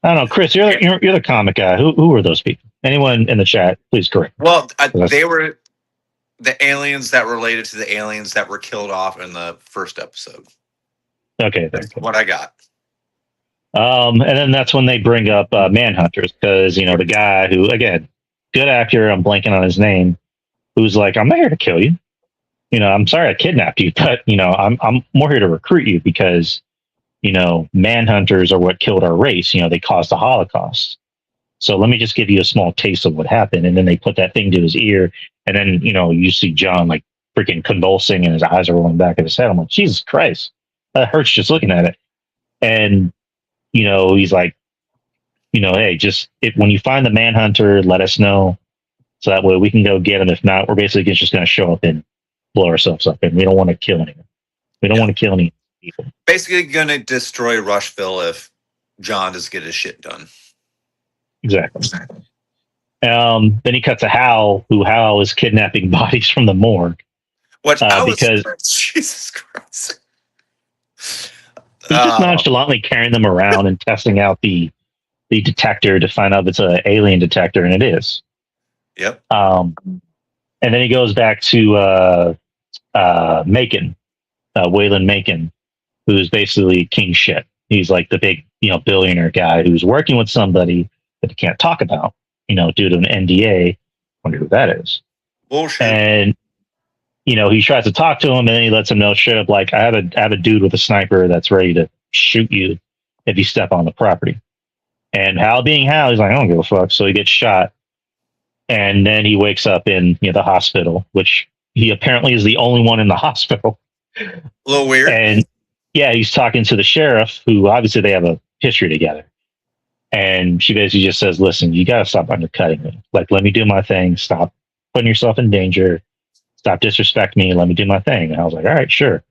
S2: I don't know, Chris. You're the comic guy. Who are those people? Anyone in the chat, please correct.
S1: Well, they were the aliens that related to the aliens that were killed off in the first episode.
S2: Okay,
S1: that's what I got.
S2: And then that's when they bring up Manhunters because the guy who, again, good actor, I'm blanking on his name, who's like, I'm not here to kill you. I'm sorry I kidnapped you, but I'm more here to recruit you because Manhunters are what killed our race. They caused the Holocaust. So let me just give you a small taste of what happened. And then they put that thing to his ear, and then you see John like freaking convulsing, and his eyes are rolling back in his head. I'm like, Jesus Christ, that hurts just looking at it. And he's like, hey, just when you find the Manhunter, let us know. so that way we can go get him. If not, we're basically just going to show up and blow ourselves up, and we don't want to kill anyone. We don't want to kill any people.
S1: Basically, going to destroy Rushville if John doesn't get his shit done.
S2: Exactly. Then he cuts to Hal, who Hal is kidnapping bodies from the morgue.
S1: What?
S2: Because
S1: Jesus Christ.
S2: He's just nonchalantly carrying them around and testing out the detector to find out if it's an alien detector, and it is.
S1: Yep.
S2: And then he goes back to Macon, Waylon Macon, who's basically king shit. He's like the big, billionaire guy who's working with somebody that he can't talk about, due to an NDA. Wonder who that is.
S1: Bullshit.
S2: And he tries to talk to him, and then he lets him know straight up, like, I have a dude with a sniper that's ready to shoot you if you step on the property. And Hal being Hal, he's like, I don't give a fuck. So he gets shot. And then he wakes up in the hospital, which he apparently is the only one in the hospital.
S1: A little weird.
S2: And yeah, he's talking to the sheriff, who obviously they have a history together. And she basically just says, listen, you got to stop undercutting me. Like, let me do my thing. Stop putting yourself in danger. Stop disrespecting me. Let me do my thing. And I was like, all right, sure.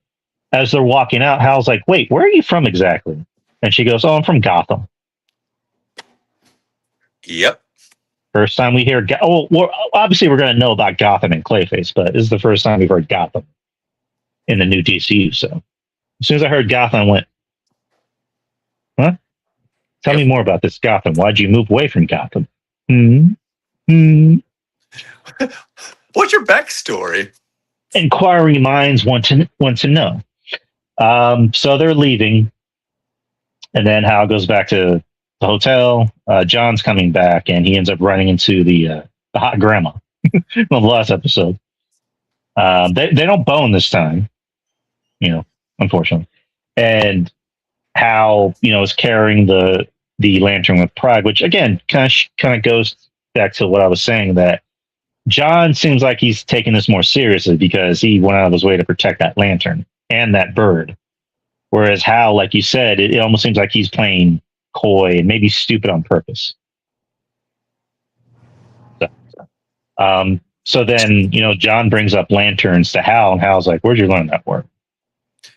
S2: As they're walking out, Hal's like, wait, where are you from exactly? And she goes, oh, I'm from Gotham.
S1: Yep.
S2: First time we hear, obviously we're going to know about Gotham and Clayface, but this is the first time we've heard Gotham in the new DCU. So as soon as I heard Gotham, I went, huh? Tell me more about this Gotham. Why'd you move away from Gotham?
S1: What's your backstory?
S2: Inquiring minds want to know. So they're leaving, and then Hal goes back to the hotel. John's coming back, and he ends up running into the hot grandma from the last episode. They don't bone this time, unfortunately. And Hal, is carrying the lantern with pride, which again kind of goes back to what I was saying, that John seems like he's taking this more seriously because he went out of his way to protect that lantern and that bird. Whereas Hal, like you said, it almost seems like he's playing coy and maybe stupid on purpose. So then, John brings up lanterns to Hal, and Hal's like, where'd you learn that word?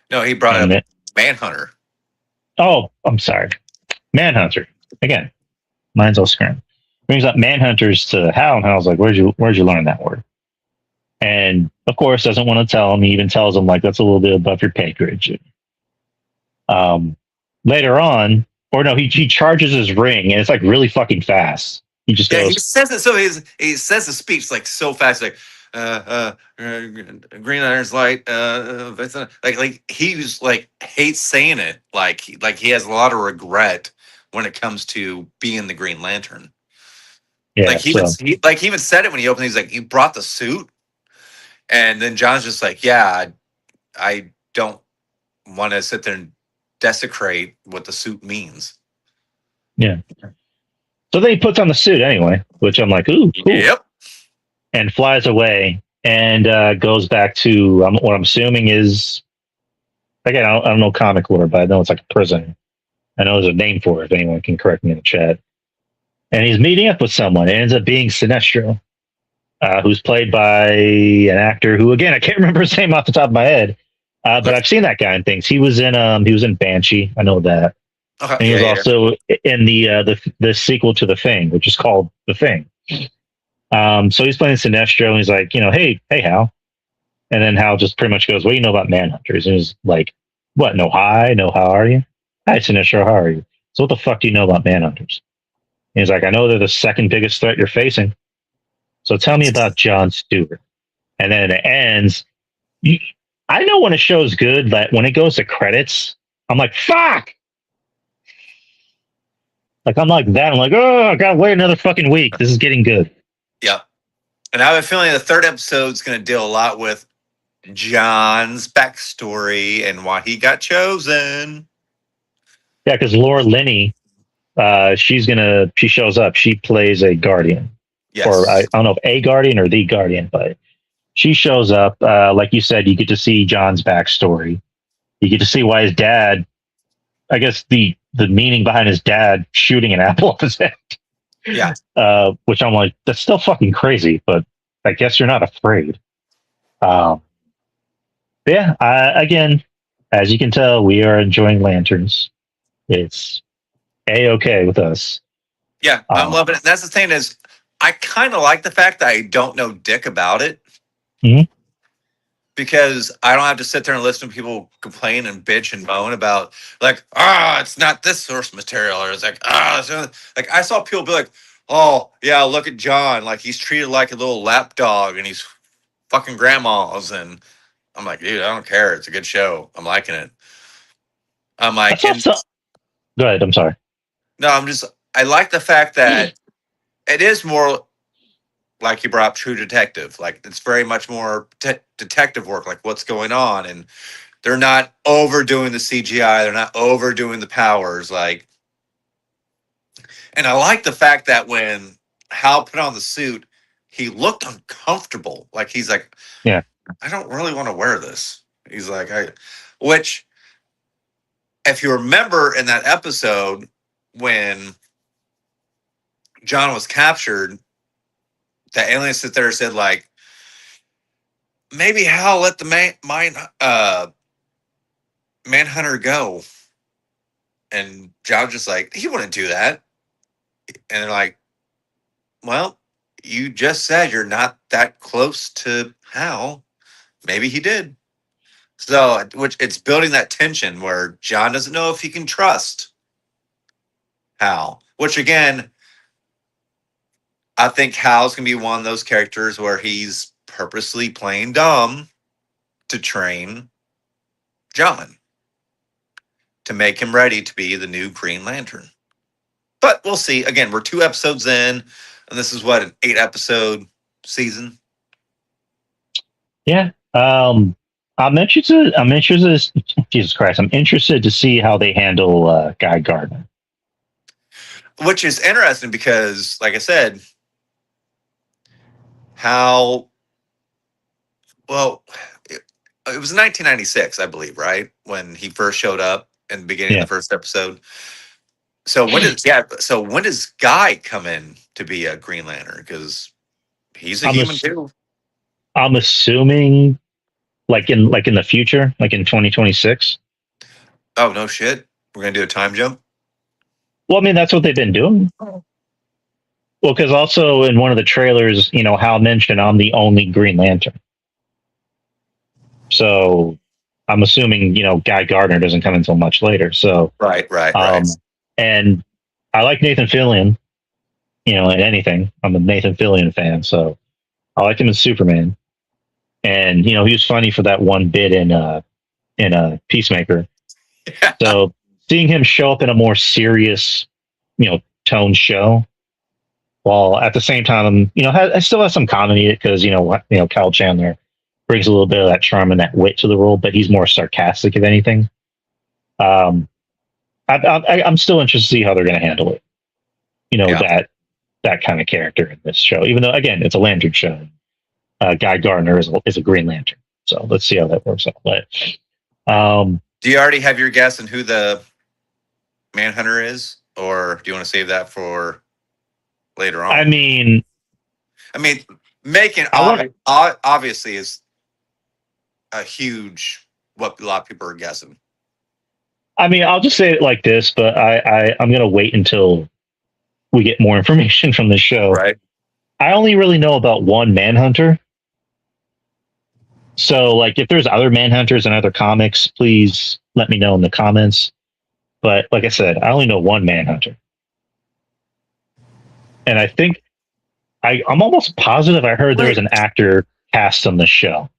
S1: No, he brought up Manhunter.
S2: Oh, I'm sorry. Manhunter. Again, mine's all scrambled. Brings up Manhunters to Hal, and Hal's like, where'd you learn that word? And of course, doesn't want to tell him. He even tells him, like, that's a little bit above your pay grade. Later on, or no, he charges his ring, and it's like really fucking fast. He just goes.
S1: He says it. So he says the speech like so fast, like Green Lantern's light. Like he was like hates saying it. Like he has a lot of regret when it comes to being the Green Lantern.
S2: Yeah,
S1: like he even said it when he opened. He's like, you brought the suit, and then John's just like, yeah, I don't want to sit there and desecrate what the suit means.
S2: Yeah. So then he puts on the suit anyway, which I'm like, ooh, cool.
S1: Yep.
S2: And flies away and goes back to what I'm assuming is, again, I don't know comic lore, but I know it's like a prison. I know there's a name for it, if anyone can correct me in the chat. And he's meeting up with someone. It ends up being Sinestro, who's played by an actor who, again, I can't remember his name off the top of my head, but I've seen that guy in things. He was in Banshee. I know that.
S1: Okay.
S2: And he was also in the sequel to The Thing, which is called The Thing. So he's playing Sinestro, and he's like, hey Hal. And then Hal just pretty much goes, what do you know about Manhunters? And he's like, what? No, how are you? Hi, Sinestro, how are you? So what the fuck do you know about Manhunters? And he's like, I know they're the second biggest threat you're facing. So tell me about John Stewart. And then it ends. I know when a show's good, that when it goes to credits, I'm like, fuck! Like, I'm like that. I'm like, oh, I gotta wait another fucking week. This is getting good.
S1: Yeah. And I have a feeling the third episode's going to deal a lot with John's backstory and why he got chosen.
S2: Yeah, because Laura Linney, she shows up. She plays a guardian.
S1: Yes.
S2: Or I don't know if a guardian or the guardian, but she shows up. Like you said, you get to see John's backstory. You get to see why his dad, I guess the meaning behind his dad shooting an apple off his head.
S1: Yeah.
S2: Which I'm like, that's still fucking crazy, but I guess you're not afraid. Um, yeah, again, as you can tell, we are enjoying Lanterns. It's a-okay with us.
S1: Yeah, I'm loving it. That's the thing is, I kind of like the fact that I don't know dick about it
S2: Mhm.
S1: because I don't have to sit there and listen to people complain and bitch and moan about like, it's not this source material, or it's like, like I saw people be like, oh yeah, look at John, like he's treated like a little lap dog and he's fucking grandma's, and I'm like, dude, I don't care. It's a good show. I'm liking it. I'm
S2: I
S1: like,
S2: saw
S1: and
S2: some. Go ahead. I'm sorry.
S1: no, I like the fact that it is more like you brought up True Detective. Like it's very much more detective work, like what's going on, and they're not overdoing the CGI. They're not overdoing the powers. Like, and I like the fact that when Hal put on the suit, he looked uncomfortable. Like he's like,
S2: Yeah.
S1: I don't really want to wear this. He's like, which if you remember in that episode when John was captured, the alien sit there and said like, maybe Hal let the Manhunter go, and John just like he wouldn't do that, and they're like, well, you just said you're not that close to Hal. Maybe he did. So, which it's building that tension where John doesn't know if he can trust Hal. Which again, I think Hal's gonna be one of those characters where he's purposely playing dumb to train John to make him ready to be the new Green Lantern. But we'll see. Again, we're 2 episodes in, and this is what, an 8 episode season.
S2: Yeah. I'm interested. Jesus Christ. I'm interested to see how they handle Guy Gardner.
S1: Which is interesting because, like I said, how well it was 1996, I believe, right, when he first showed up in the beginning of
S2: Yeah.
S1: the first episode. So when does Guy come in to be a Green Lantern? Because he's a
S2: I'm
S1: human
S2: ass-
S1: too.
S2: I'm assuming like in the future, like in 2026.
S1: Oh no shit, we're gonna do a time jump.
S2: Well, I mean that's what they've been doing. Well, because also in one of the trailers, Hal mentioned I'm the only Green Lantern. So I'm assuming Guy Gardner doesn't come until much later. So
S1: Right.
S2: and I like Nathan Fillion. In anything, I'm a Nathan Fillion fan. So I liked him as Superman, and he was funny for that one bit in Peacemaker. So seeing him show up in a more serious, tone show, while at the same time, I still have some comedy because Kyle Chandler brings a little bit of that charm and that wit to the role, but he's more sarcastic if anything. Um, I'm still interested to see how they're going to handle it.
S1: Yeah.
S2: That kind of character in this show, even though again it's a Lantern show. Guy Gardner is a Green Lantern, so let's see how that works out. But
S1: Do you already have your guess on who the Manhunter is, or do you want to save that for later
S2: I
S1: on?
S2: mean,
S1: I mean, Macon
S2: I want.
S1: obviously is a huge what a lot of people are guessing.
S2: I mean, I'll just say it like this, but I'm going to wait until we get more information from the show.
S1: Right.
S2: I only really know about one Manhunter. So, like, if there's other Manhunters and other comics, please let me know in the comments. But like I said, I only know one Manhunter. And I think I'm almost positive I heard there was an actor cast on the show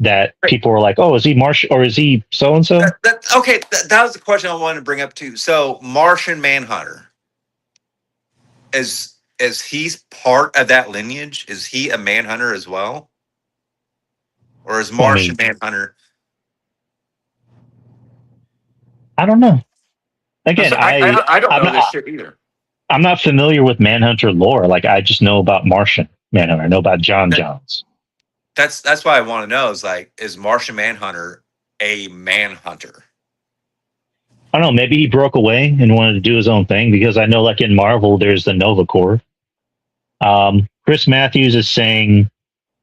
S2: that people were like, oh, is he Marsh or is he so and so?
S1: Okay, that was the question I wanted to bring up too. So, Martian Manhunter is he's part of that lineage? Is he a Manhunter as well, or is
S2: Well, I
S1: Martian
S2: mean,
S1: Manhunter?
S2: I don't know. Again,
S1: I don't
S2: I'm
S1: know this
S2: not
S1: shit either.
S2: I'm not familiar with Manhunter lore. Like I just know about Martian Manhunter. I know about John Johns.
S1: That's why I want to know is like, is Martian Manhunter a manhunter?
S2: I don't know, maybe he broke away and wanted to do his own thing, because I know, like in Marvel, there's the Nova Corps. Chris Matthews is saying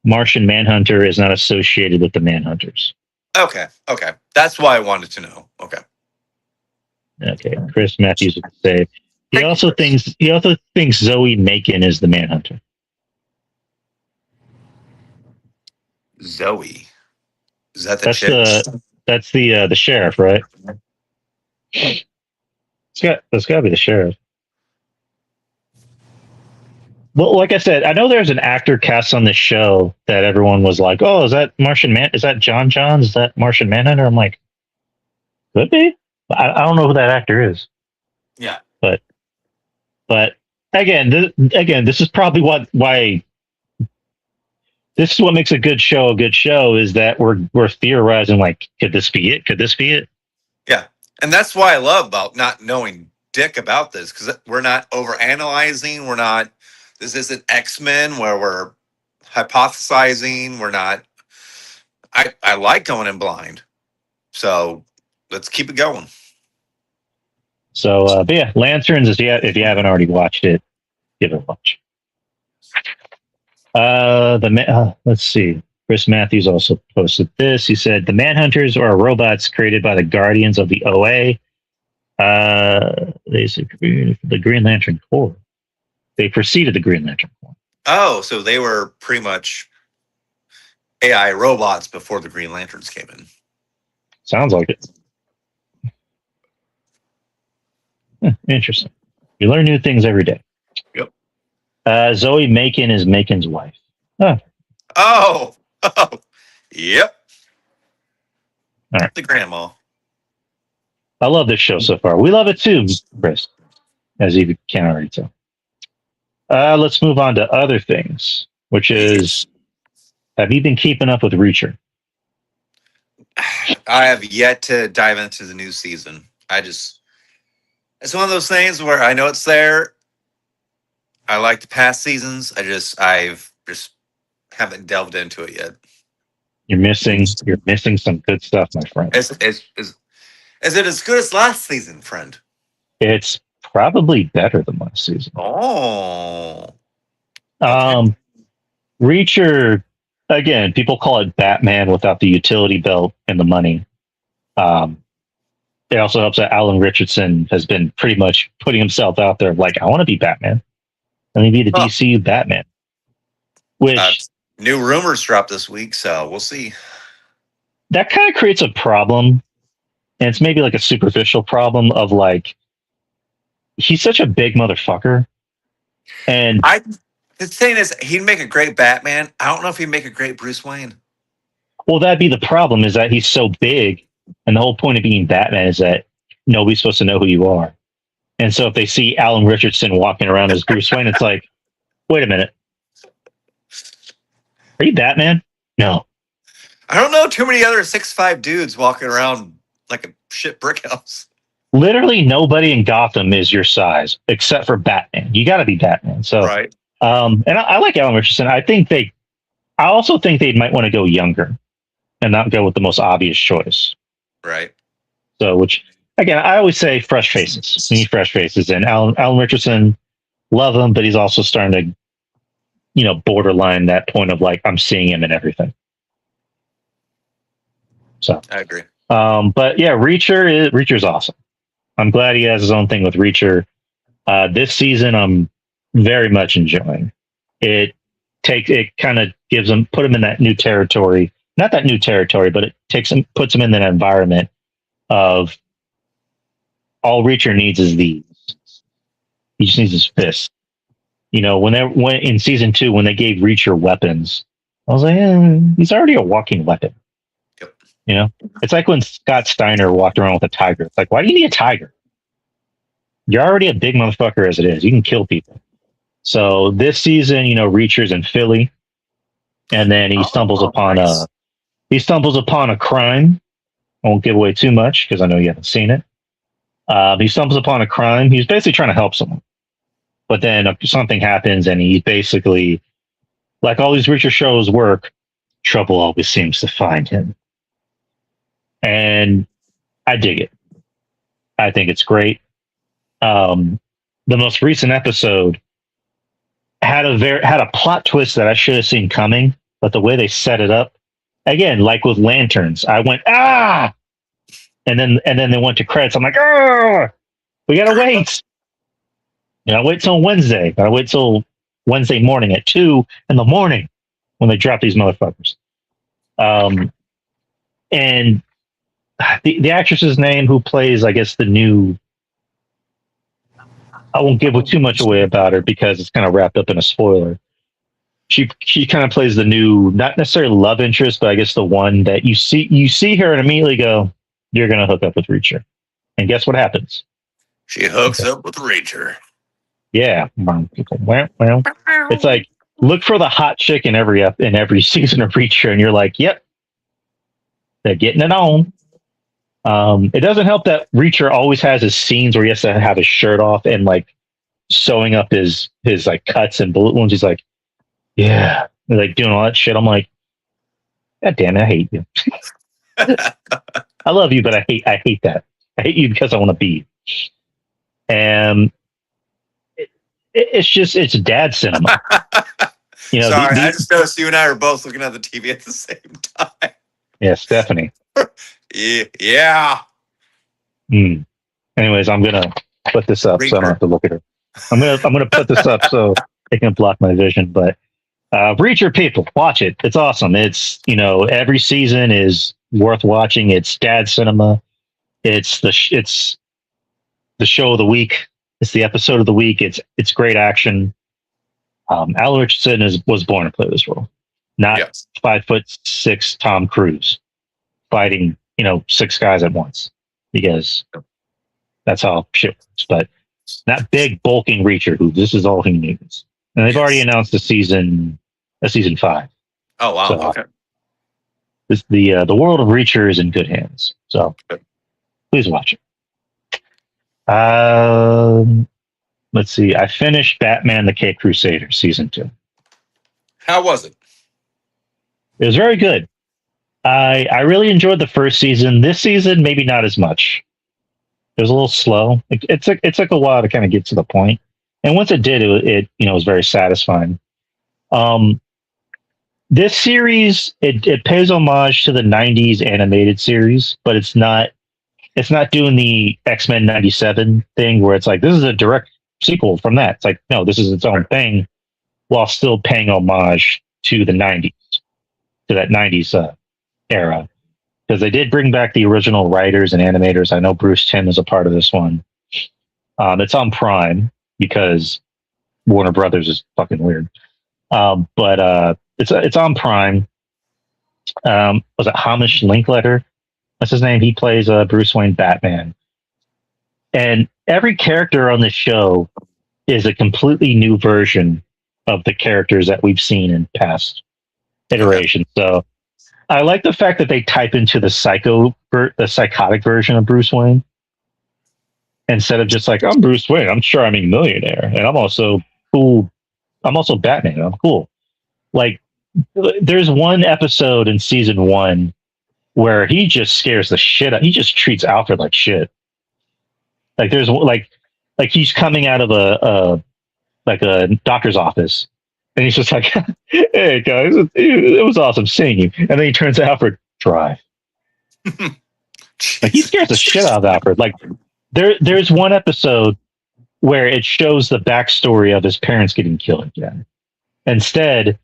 S2: Martian Manhunter is not associated with the Manhunters.
S1: Okay. That's why I wanted to know. Okay.
S2: Okay, Chris Matthews would say he
S1: Thank you,
S2: also
S1: Chris.
S2: thinks Zoe Macon is the Manhunter.
S1: Zoe. Is that the
S2: That's
S1: chick?
S2: the sheriff, right? That's got to be the sheriff. Well, like I said, I know there's an actor cast on this show that everyone was like, "Oh, is that Martian Man? Is that John Johns? Is that Martian Manhunter?" I'm like, could be. I don't know who that actor is.
S1: Yeah.
S2: But again, this is probably why this is what makes a good show is that we're theorizing, like, could this be it? Could this be it?
S1: Yeah. And that's why I love about not knowing dick about this, because we're not overanalyzing. This isn't X-Men where we're hypothesizing. I like going in blind. So let's keep it going.
S2: So, but yeah, Lanterns, if you haven't already watched it, give it a watch. Let's see. Chris Matthews also posted this. He said the Manhunters are robots created by the Guardians of the OA. They said the Green Lantern Corps. They preceded the Green Lantern Corps.
S1: Oh, so they were pretty much AI robots before the Green Lanterns came in.
S2: Sounds like it. Interesting. You learn new things every day.
S1: Yep.
S2: Zoe Macon is Macon's wife.
S1: Oh, yep.
S2: All right.
S1: The grandma.
S2: I love this show so far. We love it too, Chris, as you can already tell. Let's move on to other things, which is, have you been keeping up with Reacher?
S1: I have yet to dive into the new season. It's one of those things where I know it's there. I like the past seasons. I've just haven't delved into it yet.
S2: You're missing some good stuff, my friend.
S1: Is it as good as last season, friend?
S2: It's probably better than last season.
S1: Oh.
S2: Okay. Reacher, again, people call it Batman without the utility belt and the money. It also helps that Alan Richardson has been pretty much putting himself out there, like, I want to be Batman. Let me be the DCU Batman. Which
S1: new rumors dropped this week, so we'll see.
S2: That kind of creates a problem, and it's maybe like a superficial problem of, like, he's such a big motherfucker. And
S1: the thing is, he'd make a great Batman. I don't know if he'd make a great Bruce Wayne.
S2: Well, that'd be the problem, is that he's so big, and the whole point of being Batman is that nobody's supposed to know who you are. And so if they see Alan Richardson walking around as Bruce Wayne, it's like, wait a minute. Are you Batman? No.
S1: I don't know too many other 6'5" dudes walking around like a shit brick house.
S2: Literally nobody in Gotham is your size except for Batman. You got to be Batman. So,
S1: right.
S2: And I like Alan Richardson. I also think they might want to go younger and not go with the most obvious choice.
S1: Right.
S2: So, which, again, I always say fresh faces. We need fresh faces. And Alan Richardson, love him, but he's also starting to, borderline that point of, like, I'm seeing him in everything. So
S1: I agree.
S2: But yeah, Reacher's awesome. I'm glad he has his own thing with Reacher. This season, I'm very much enjoying. It kind of put him in that new territory. Not that new territory, but it puts him in that environment of all Reacher needs is these. He just needs his fists. When in season 2, when they gave Reacher weapons, I was like, he's already a walking weapon.
S1: Yep.
S2: It's like when Scott Steiner walked around with a tiger. It's like, why do you need a tiger? You're already a big motherfucker as it is. You can kill people. So this season, Reacher's in Philly, and then he stumbles upon a crime. I won't give away too much because I know you haven't seen it. He stumbles upon a crime. He's basically trying to help someone, but then something happens, and he's basically, like all these Reacher shows work, trouble always seems to find him. And I dig it. I think it's great. The most recent episode had a plot twist that I should have seen coming, but the way they set it up, again, like with Lanterns, I went and then they went to credits. I'm like, we gotta wait. Wait till Wednesday. Gotta wait till Wednesday morning at 2 a.m. when they drop these motherfuckers. And the actress's name who plays, I guess, the new. I won't give too much away about her because it's kind of wrapped up in a spoiler. She kind of plays the new, not necessarily love interest, but I guess the one that you see her and immediately go, you're gonna hook up with Reacher, and guess what happens?
S1: She hooks up with Reacher.
S2: Yeah, well, it's like look for the hot chick in every season of Reacher, and you're like, yep, they're getting it on. It doesn't help that Reacher always has his scenes where he has to have his shirt off and like sewing up his like cuts and bullet wounds. He's like, yeah, and, like doing all that shit. I'm like, God damn it, I hate you. I love you, but I hate that. I hate you because I want to be. And it's dad cinema.
S1: Sorry, I just noticed you and I are both looking at the TV at the same time.
S2: Yeah, Stephanie.
S1: Yeah.
S2: Anyways, I'm gonna put this up so I don't have to look at her. I'm gonna put this up so it can block my vision. But Reacher, people, watch it. It's awesome. It's every season is worth watching. It's dad cinema. It's the show of the week. It's the episode of the week. It's great action. Al Richardson was born to play this role, not 5'6" Tom Cruise fighting 6 guys at once, because that's how shit works. But that big bulking Reacher, who this is all he needs, and they've already announced a season 5.
S1: Oh wow! So, okay.
S2: The world of Reacher is in good hands. So please watch it. Let's see. I finished Batman: The Cape Crusader season 2.
S1: How was it?
S2: It was very good. I really enjoyed the first season. This season, maybe not as much. It was a little slow. It took a while to kind of get to the point, and once it did, it was very satisfying. This series it pays homage to the '90s animated series, but it's not doing the X-Men '97 thing where it's like this is a direct sequel from that. It's like, no, this is its own thing, while still paying homage to the '90s, to that '90s era, because they did bring back the original writers and animators. I know Bruce Timm is a part of this one. It's on Prime because Warner Brothers is fucking weird. But it's on Prime. Was it Hamish Linklater? That's his name. He plays Bruce Wayne Batman. And every character on this show is a completely new version of the characters that we've seen in past iterations. So I like the fact that they type into the psychotic version of Bruce Wayne instead of just like, I'm Bruce Wayne, I'm charming millionaire, and I'm also cool. I'm also Batman. I'm cool. Like, there's one episode in season 1 where he just scares the shit out. He just treats Alfred like shit. Like there's like he's coming out of a doctor's office, and he's just like, "Hey guys, it was awesome seeing you." And then he turns to Alfred, "Drive." Like he scares the shit out of Alfred. Like there's one episode where it shows the backstory of his parents getting killed again. Instead,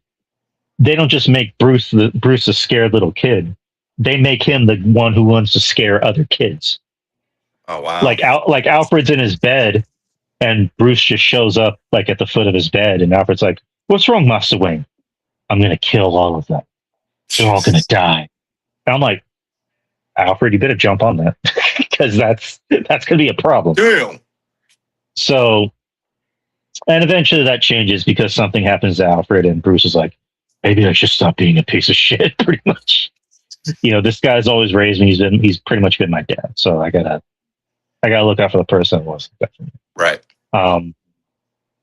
S2: they don't just make Bruce a scared little kid. They make him the one who wants to scare other kids.
S1: Oh wow!
S2: Like Alfred's in his bed, and Bruce just shows up like at the foot of his bed, and Alfred's like, "What's wrong, Master Wayne? I'm gonna kill all of them. They're all gonna die." And I'm like, Alfred, you better jump on that because that's gonna be a problem.
S1: Damn. So,
S2: and eventually that changes because something happens to Alfred, and Bruce is like, maybe I should stop being a piece of shit. Pretty much, this guy's always raised me. He's pretty much been my dad. So I gotta look out for the person that was.
S1: Right.
S2: And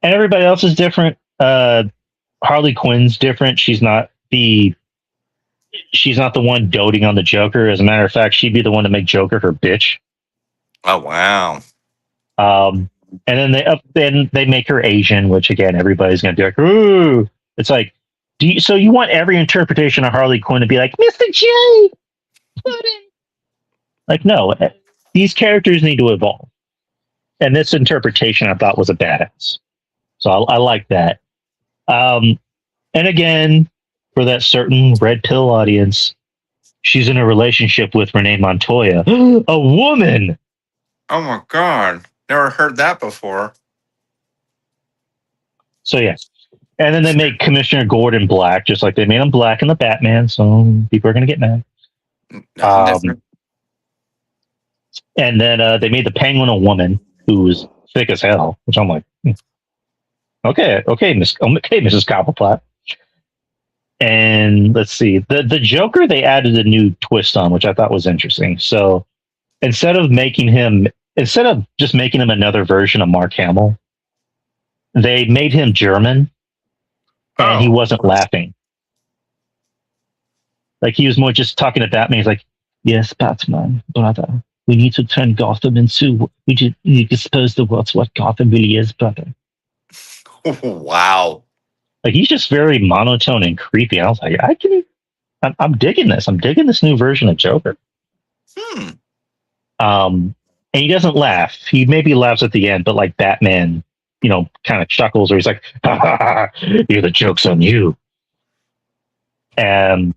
S2: everybody else is different. Harley Quinn's different. She's not the one doting on the Joker. As a matter of fact, she'd be the one to make Joker her bitch.
S1: Oh wow.
S2: Um, and then they make her Asian, which again everybody's going to be like, ooh. It's like, so you want every interpretation of Harley Quinn to be like Mr. J? Like, no, these characters need to evolve. And this interpretation I thought was a badass. So I like that. Um, and again, for that certain red pill audience, she's in a relationship with Renee Montoya, a woman.
S1: Oh my god. Never heard that before.
S2: So yeah. And then they make Commissioner Gordon black, just like they made him black in the Batman. So people are going to get mad.
S1: Nothing different.
S2: And then they made the Penguin a woman who's thick as hell, which I'm like, okay, Mrs. Cobblepot. And let's see, the Joker they added a new twist on, which I thought was interesting. So instead of just making him another version of Mark Hamill, they made him German, and he wasn't laughing. Like he was more just talking to Batman. He's like, "Yes, Batman, brother, we need to turn Gotham into. We need to expose the world to what Gotham really is, brother."
S1: Wow.
S2: Like he's just very monotone and creepy. I was like, I'm digging this. I'm digging this new version of Joker.
S1: Hmm.
S2: And he doesn't laugh. He maybe laughs at the end, but like Batman, kind of chuckles, or he's like, ha, ha, ha, "You're the joke's on you." And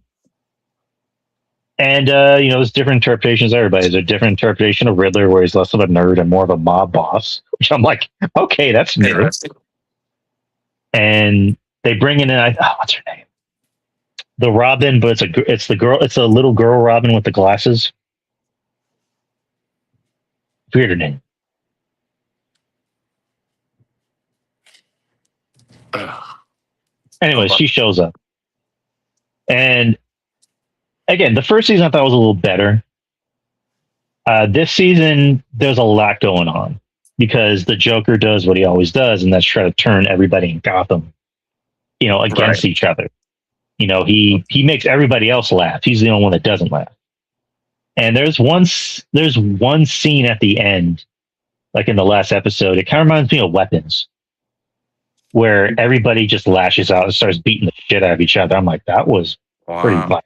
S2: there's different interpretations. Everybody's a different interpretation of Riddler, where he's less of a nerd and more of a mob boss. Which I'm like, okay, that's new.
S1: Interesting.
S2: And they bring in, what's her name? The Robin, but it's the girl. It's a little girl Robin with the glasses. Forget her name. Anyways, she shows up, and again, the first season I thought was a little better. This season, there's a lot going on because the Joker does what he always does, and that's try to turn everybody in Gotham, against each other. He makes everybody else laugh. He's the only one that doesn't laugh. And there's one scene at the end, like in the last episode. It kind of reminds me of Weapons, where everybody just lashes out and starts beating the shit out of each other. I'm like, that was pretty violent.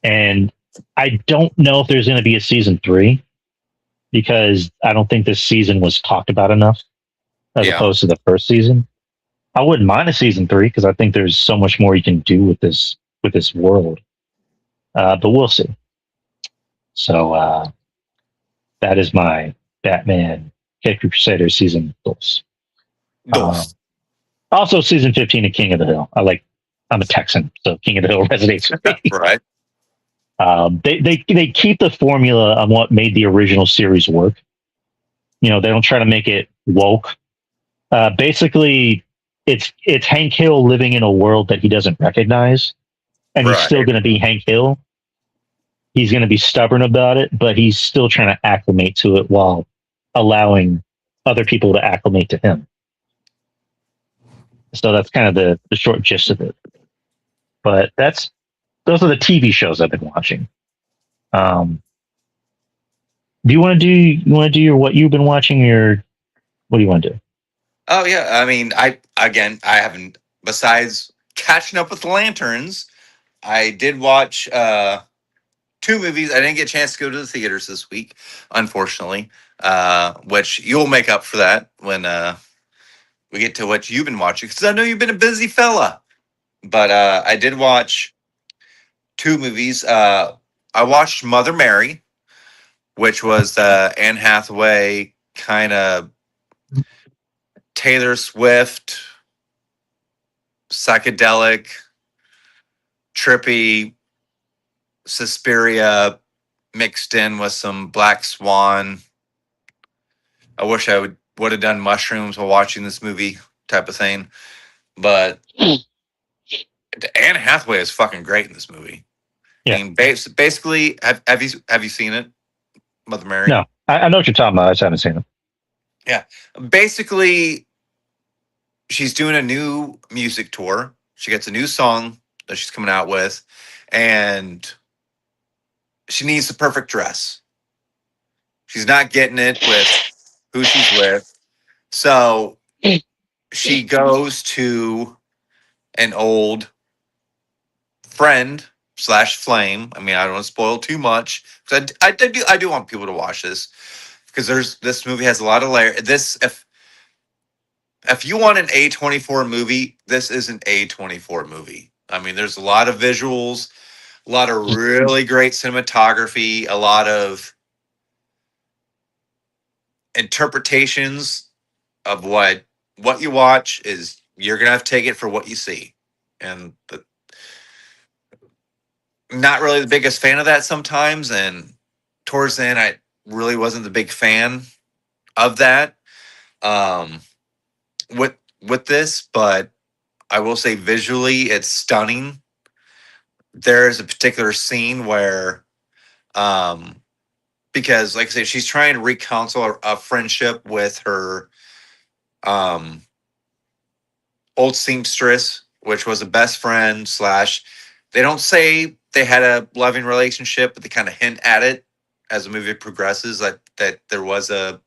S2: And I don't know if there's going to be a season 3 because I don't think this season was talked about enough as opposed to the first season. I wouldn't mind a season 3 because I think there's so much more you can do with this world. But we'll see. So that is my Batman Crusader season goals. Also, season 15 of King of the Hill. I'm a Texan, so King of the Hill resonates with me.
S1: Right.
S2: They keep the formula on what made the original series work. They don't try to make it woke. Basically, it's Hank Hill living in a world that he doesn't recognize, and he's still going to be Hank Hill. He's going to be stubborn about it, but he's still trying to acclimate to it while allowing other people to acclimate to him. So that's kind of the short gist of it. But those are the TV shows I've been watching. Do you want to do what you've been watching, or what do you want to do?
S1: Oh yeah, I mean, I haven't. Besides catching up with Lanterns, I did watch 2 movies. I didn't get a chance to go to the theaters this week, unfortunately. Which you'll make up for that when we get to what you've been watching, because I know you've been a busy fella. But I did watch 2 movies. I watched Mother Mary, which was Anne Hathaway kind of Taylor Swift, psychedelic, trippy, Suspiria mixed in with some Black Swan. I wish I would have done mushrooms while watching this movie type of thing. But Anne Hathaway is fucking great in this movie.
S2: Yeah.
S1: I mean, basically, have you seen it, Mother Mary?
S2: No, I know what you're talking about. I just haven't seen it.
S1: Yeah. Basically, she's doing a new music tour. She gets a new song that she's coming out with, and she needs the perfect dress. She's not getting it with who she's with. So she goes to an old friend slash flame. I mean, I don't want to spoil too much because I do want people to watch this because there's this movie has a lot of layer. This if you want an A24 movie, this is an A24 movie. I mean, there's a lot of visuals, a lot of really great cinematography, a lot of interpretations of what you watch is you're gonna have to take it for what you see. And not really the biggest fan of that sometimes. And towards the end, I really wasn't the big fan of that um, with this, but I will say visually, it's stunning. There's a particular scene where, um, because like I said, she's trying to reconcile a friendship with her um, old seamstress, which was a best friend slash. They don't say they had a loving relationship, but they kind of hint at it as the movie progresses that there was a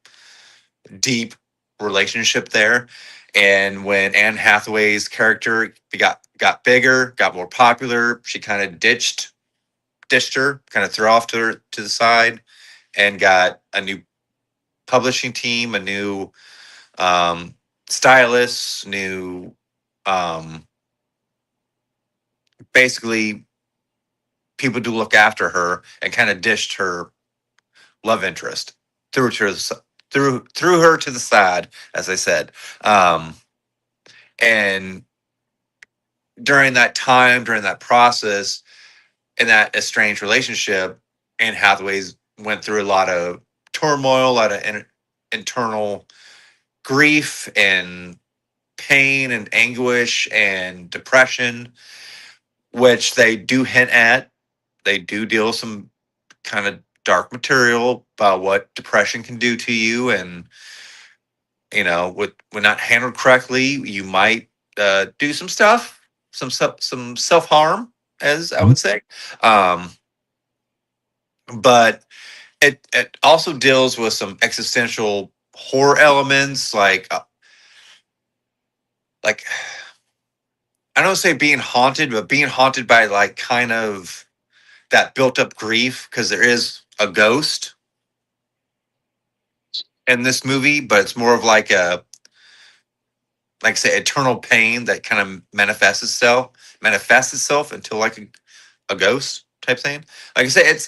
S1: deep relationship there. And when Anne Hathaway's character got bigger, got more popular, she kind of dished her, kind of threw off to the side, and got a new publishing team, a new um, stylist, new um, basically people to look after her, and kind of dished her love interest threw her to the side, as I said. Um, and during that time, during that process, in that estranged relationship, Anne Hathaway's went through a lot of turmoil, a lot of internal grief and pain and anguish and depression, which they do hint at. They do deal with some kind of dark material about what depression can do to you, and with when not handled correctly, you might do some stuff, some self harm, as I would say. Um, but it also deals with some existential horror elements, like I don't say being haunted, but being haunted by like kind of that built up grief because there is a ghost in this movie, but it's more of like I say, eternal pain that kind of manifests itself into like a ghost type thing. Like I say,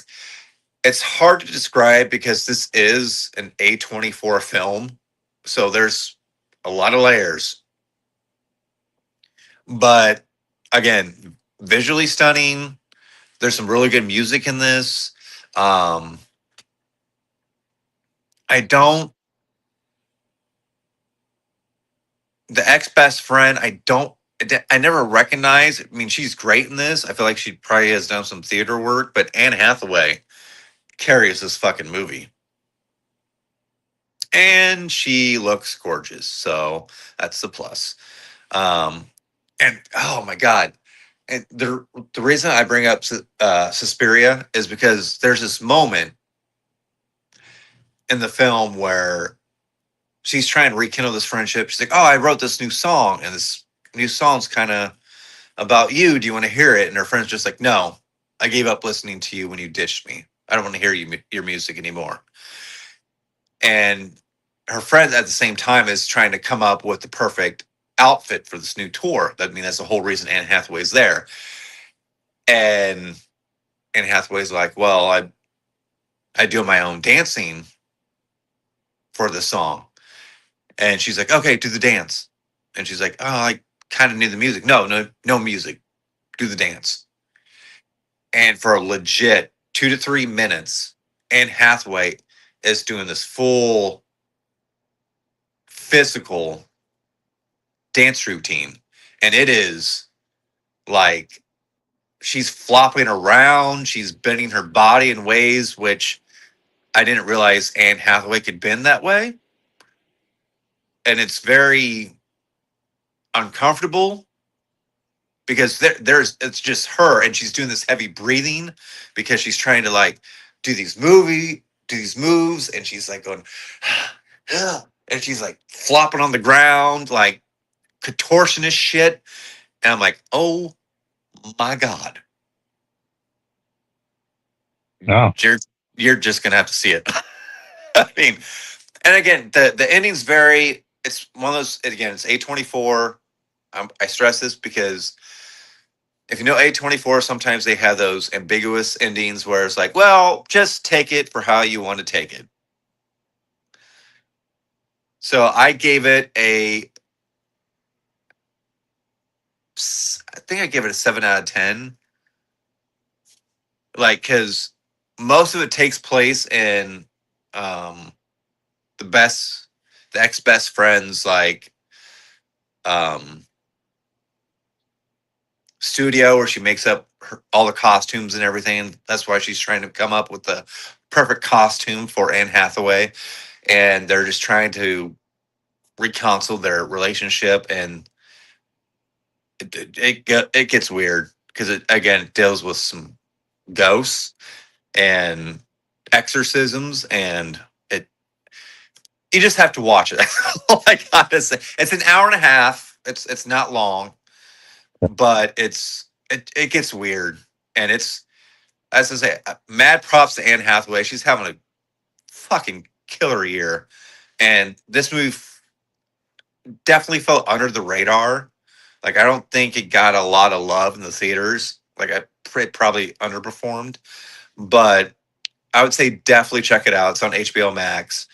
S1: it's hard to describe because this is an A24 film, so there's a lot of layers. But again, visually stunning. There's some really good music in this. Um, I don't the ex best friend. I never recognize. I mean, she's great in this. I feel like she probably has done some theater work, but Anne Hathaway carries this fucking movie. And she looks gorgeous. So that's the plus. Um, and oh my God. And the reason I bring up Suspiria is because there's this moment in the film where she's trying to rekindle this friendship. She's like, "Oh, I wrote this new song, and this new song's kind of about you. Do you want to hear it?" And her friend's just like, "No, I gave up listening to you when you ditched me. I don't want to hear your music anymore." And her friend at the same time is trying to come up with the perfect outfit for this new tour. I mean, that's the whole reason Anne Hathaway's there. And Anne Hathaway's like, "Well, I do my own dancing for the song." And she's like, "Okay, do the dance." And she's like, "Oh, I kind of knew the music." No, no, no music. Do the dance. And for a legit 2 to 3 minutes, Anne Hathaway is doing this full physical dance routine. And it is like she's flopping around, she's bending her body in ways which I didn't realize Anne Hathaway could bend that way. And it's very uncomfortable because there's it's just her and she's doing this heavy breathing because she's trying to like do these moves, and she's like going, and she's like flopping on the ground, like contortionist shit. And I'm like, oh my God.
S2: Oh,
S1: You're just gonna have to see it. I mean, and again, the ending's very. It's one of those. Again, it's A24. I stress this because if you know A24, sometimes they have those ambiguous endings where it's like, well, just take it for how you want to take it. So I gave it I think I gave it a 7 out of 10. Like, because most of it takes place in um, the best, the ex best friends, like um, studio where she makes up all the costumes and everything. That's why she's trying to come up with the perfect costume for Anne Hathaway, and they're just trying to reconcile their relationship, and it gets weird because it deals with some ghosts and exorcisms, and it you just have to watch it. That's all I gotta say. It's an hour and a half. It's not long, but it gets weird, and it's, as I say, mad props to Anne Hathaway. She's having a fucking killer year, and this movie definitely fell under the radar. Like, I don't think it got a lot of love in the theaters. Like, it probably underperformed, but I would say definitely check it out. It's on HBO Max,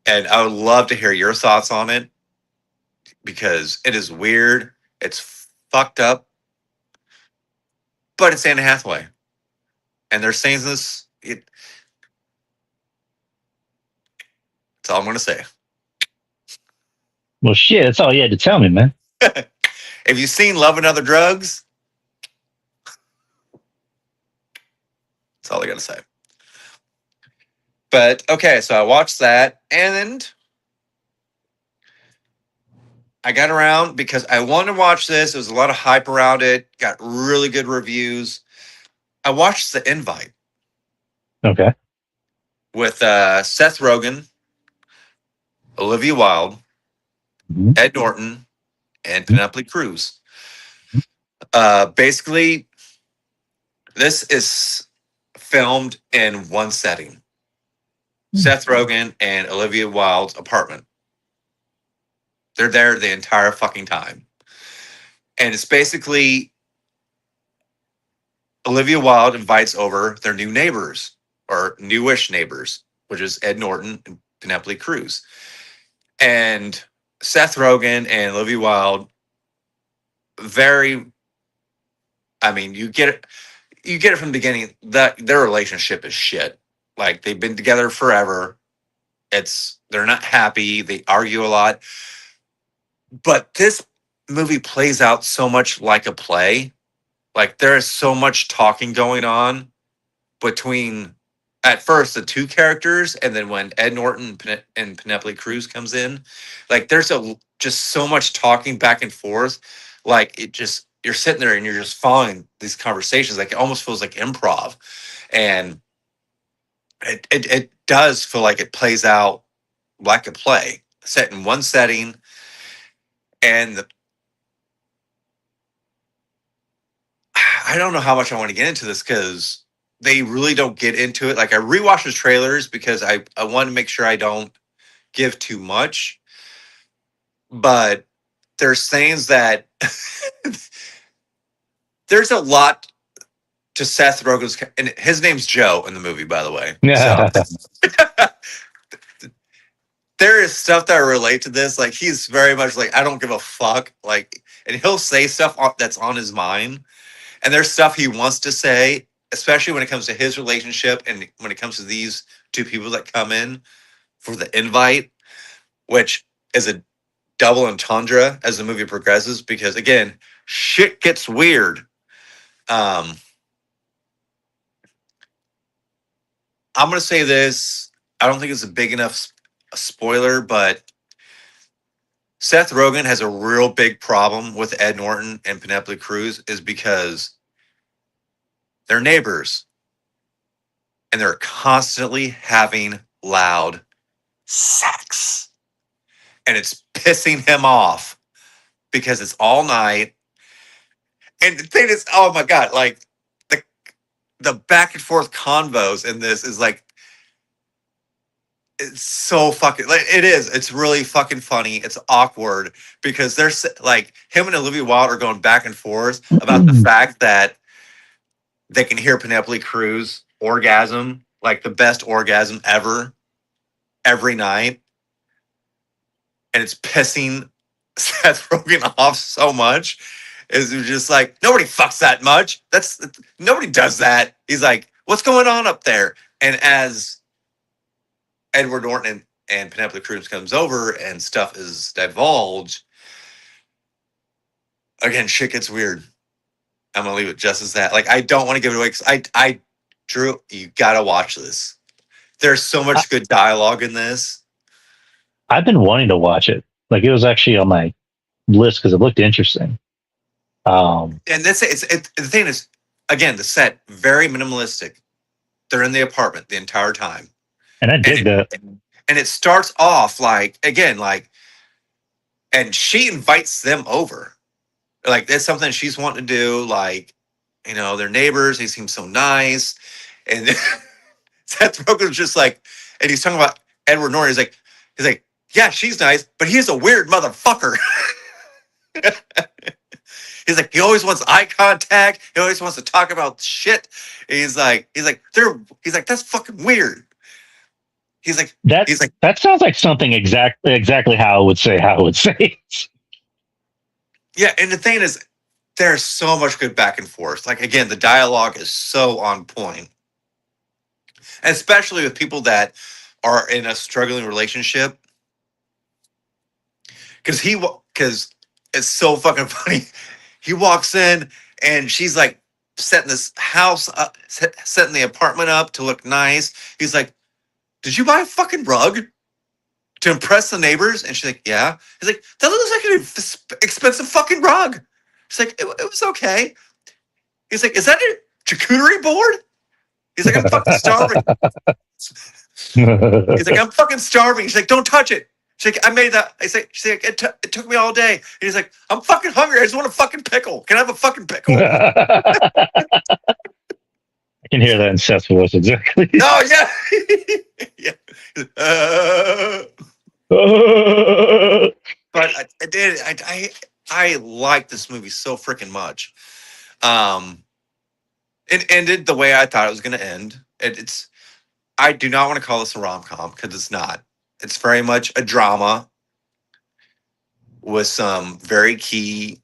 S1: and I would love to hear your thoughts on it because it is weird. It's fucked up, but it's Anne Hathaway, and they're saying this. That's all I'm going to say.
S2: well, shit. That's all you had to tell me, man.
S1: Have you seen Love and Other Drugs? That's all I got to say. But okay, so I watched that, and I got around because I wanted to watch this. There was a lot of hype around it. Got really good reviews. I watched The Invite
S2: Okay.
S1: with Seth Rogen, Olivia Wilde,
S2: Mhm.
S1: Ed Norton, and
S2: Mhm.
S1: Penelope Cruz. Basically, this is filmed in one setting. Seth Rogen and Olivia Wilde's apartment. They're there the entire fucking time. And it's basically Olivia Wilde invites over their new neighbors, or newish neighbors, which is Ed Norton and Penelope Cruz. And Seth Rogen and Olivia Wilde, very, I mean, you get it from the beginning that their relationship is shit. Like, they've been together forever. They're not happy. They argue a lot. But this movie plays out so much like a play. Like, there is so much talking going on between, at first, the two characters, and then when Ed Norton and Penelope Cruz comes in, like, there's just so much talking back and forth. Like, you're sitting there and you're just following these conversations. Like, it almost feels like improv, and it does feel like it plays out like a play set in one setting. And I don't know how much I want to get into this because they really don't get into it. Like, I rewatched the trailers because I want to make sure I don't give too much, but there's things that there's a lot to Seth Rogen's, and his name's Joe in the movie, by the way. So
S2: Yeah.
S1: there is stuff that I relate to this. Like, he's very much like, I don't give a fuck. Like, and he'll say stuff that's on his mind, and there's stuff he wants to say, especially when it comes to his relationship and when it comes to these two people that come in for the invite, which is a double entendre as the movie progresses, because again, shit gets weird. um I'm gonna say this, I don't think it's a big enough spoiler, but Seth Rogen has a real big problem with Ed Norton and Penelope Cruz, is because they're neighbors, and they're constantly having loud sex. And it's pissing him off because it's all night. And the thing is, oh my God, like the the back and forth convos in this is like, it's so fucking like it is. It's really fucking funny. It's awkward because there's like him and Olivia Wilde are going back and forth about the fact that they can hear Penelope Cruz orgasm, like the best orgasm ever, every night, and it's pissing Seth Rogen off so much. Is just like nobody fucks that much. That's nobody does that. He's like, what's going on up there? And as Edward Norton and Penelope Cruz comes over and stuff is divulged, again, shit gets weird. I'm gonna leave it just as that. Like, I don't want to give it away because I, Drew, you gotta watch this. There's so much good dialogue in this.
S2: I've been wanting to watch it. Like it was actually on my list because it looked interesting.
S1: And that's it. The thing is, again, the set very minimalistic. They're in the apartment the entire time,
S2: and I dig that.
S1: And it starts off like again, like, and she invites them over. Like that's something she's wanting to do. Like, you know, they're neighbors. They seem so nice, and Seth Rogen's just like, and he's talking about Edward Norton. He's like, yeah, she's nice, but he's a weird motherfucker. He's like, he always wants eye contact. He always wants to talk about shit. He's like, that's fucking weird. He's like,
S2: that sounds like something exactly how I would say.
S1: Yeah, and the thing is, there's so much good back and forth. Like again, the dialogue is so on point, especially with people that are in a struggling relationship. Because it's so fucking funny. He walks in and she's like setting this house up, setting the apartment up to look nice. He's like, "Did you buy a fucking rug to impress the neighbors?" And she's like, "Yeah." He's like, "That looks like an expensive fucking rug." She's like, it was okay." He's like, "Is that a charcuterie board?" He's like, "I'm fucking starving." He's like, "I'm fucking starving." She's like, "Don't touch it." She's like, "I made that." She's like, it took me all day. And he's like, "I'm fucking hungry. I just want a fucking pickle. Can I have a fucking pickle?"
S2: I can hear that in Seth's voice exactly.
S1: Oh yeah, yeah. But I like this movie so freaking much. It ended the way I thought it was going to end. I do not want to call this a rom-com because it's not. It's very much a drama with some very key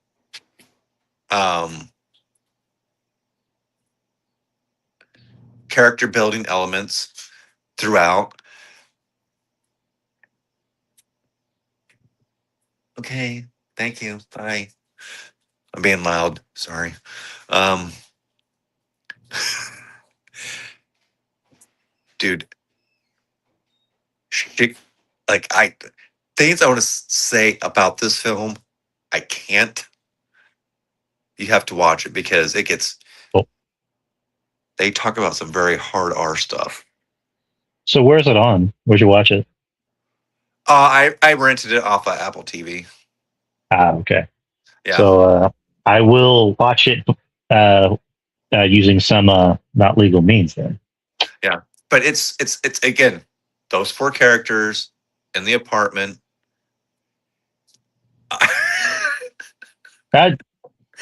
S1: character building elements throughout. Okay, thank you. Bye. I'm being loud. Sorry. Dude, things I want to say about this film, I can't. You have to watch it because it gets.
S2: Cool.
S1: They talk about some very hard R stuff.
S2: So where's it on? Where'd you watch it?
S1: I rented it off of Apple TV.
S2: Okay.
S1: Yeah.
S2: So I will watch it using some not legal means then.
S1: Yeah, but it's again those four characters in the apartment.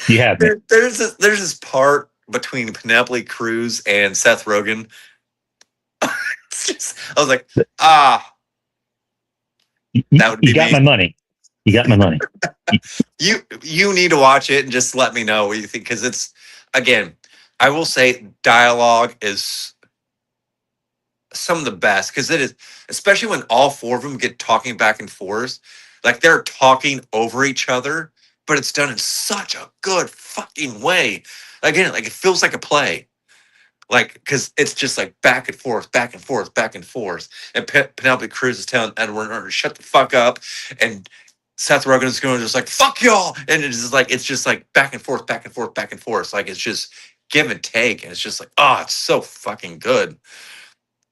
S2: You have me.
S1: There's this part between Penelope Cruz and Seth Rogen. I was like, that would be
S2: you got
S1: me.
S2: my money. You got my money.
S1: You need to watch it and just let me know what you think because it's again. I will say dialogue is some of the best because it is, especially when all four of them get talking back and forth, like they're talking over each other, but it's done in such a good fucking way. Again, like it feels like a play, like because it's just like back and forth, back and forth, back and forth. And Penelope Cruz is telling Edward Norton to shut the fuck up, and Seth Rogen is going just like fuck y'all, and it's just like back and forth, back and forth, back and forth. Like it's just give and take, and it's just like it's so fucking good.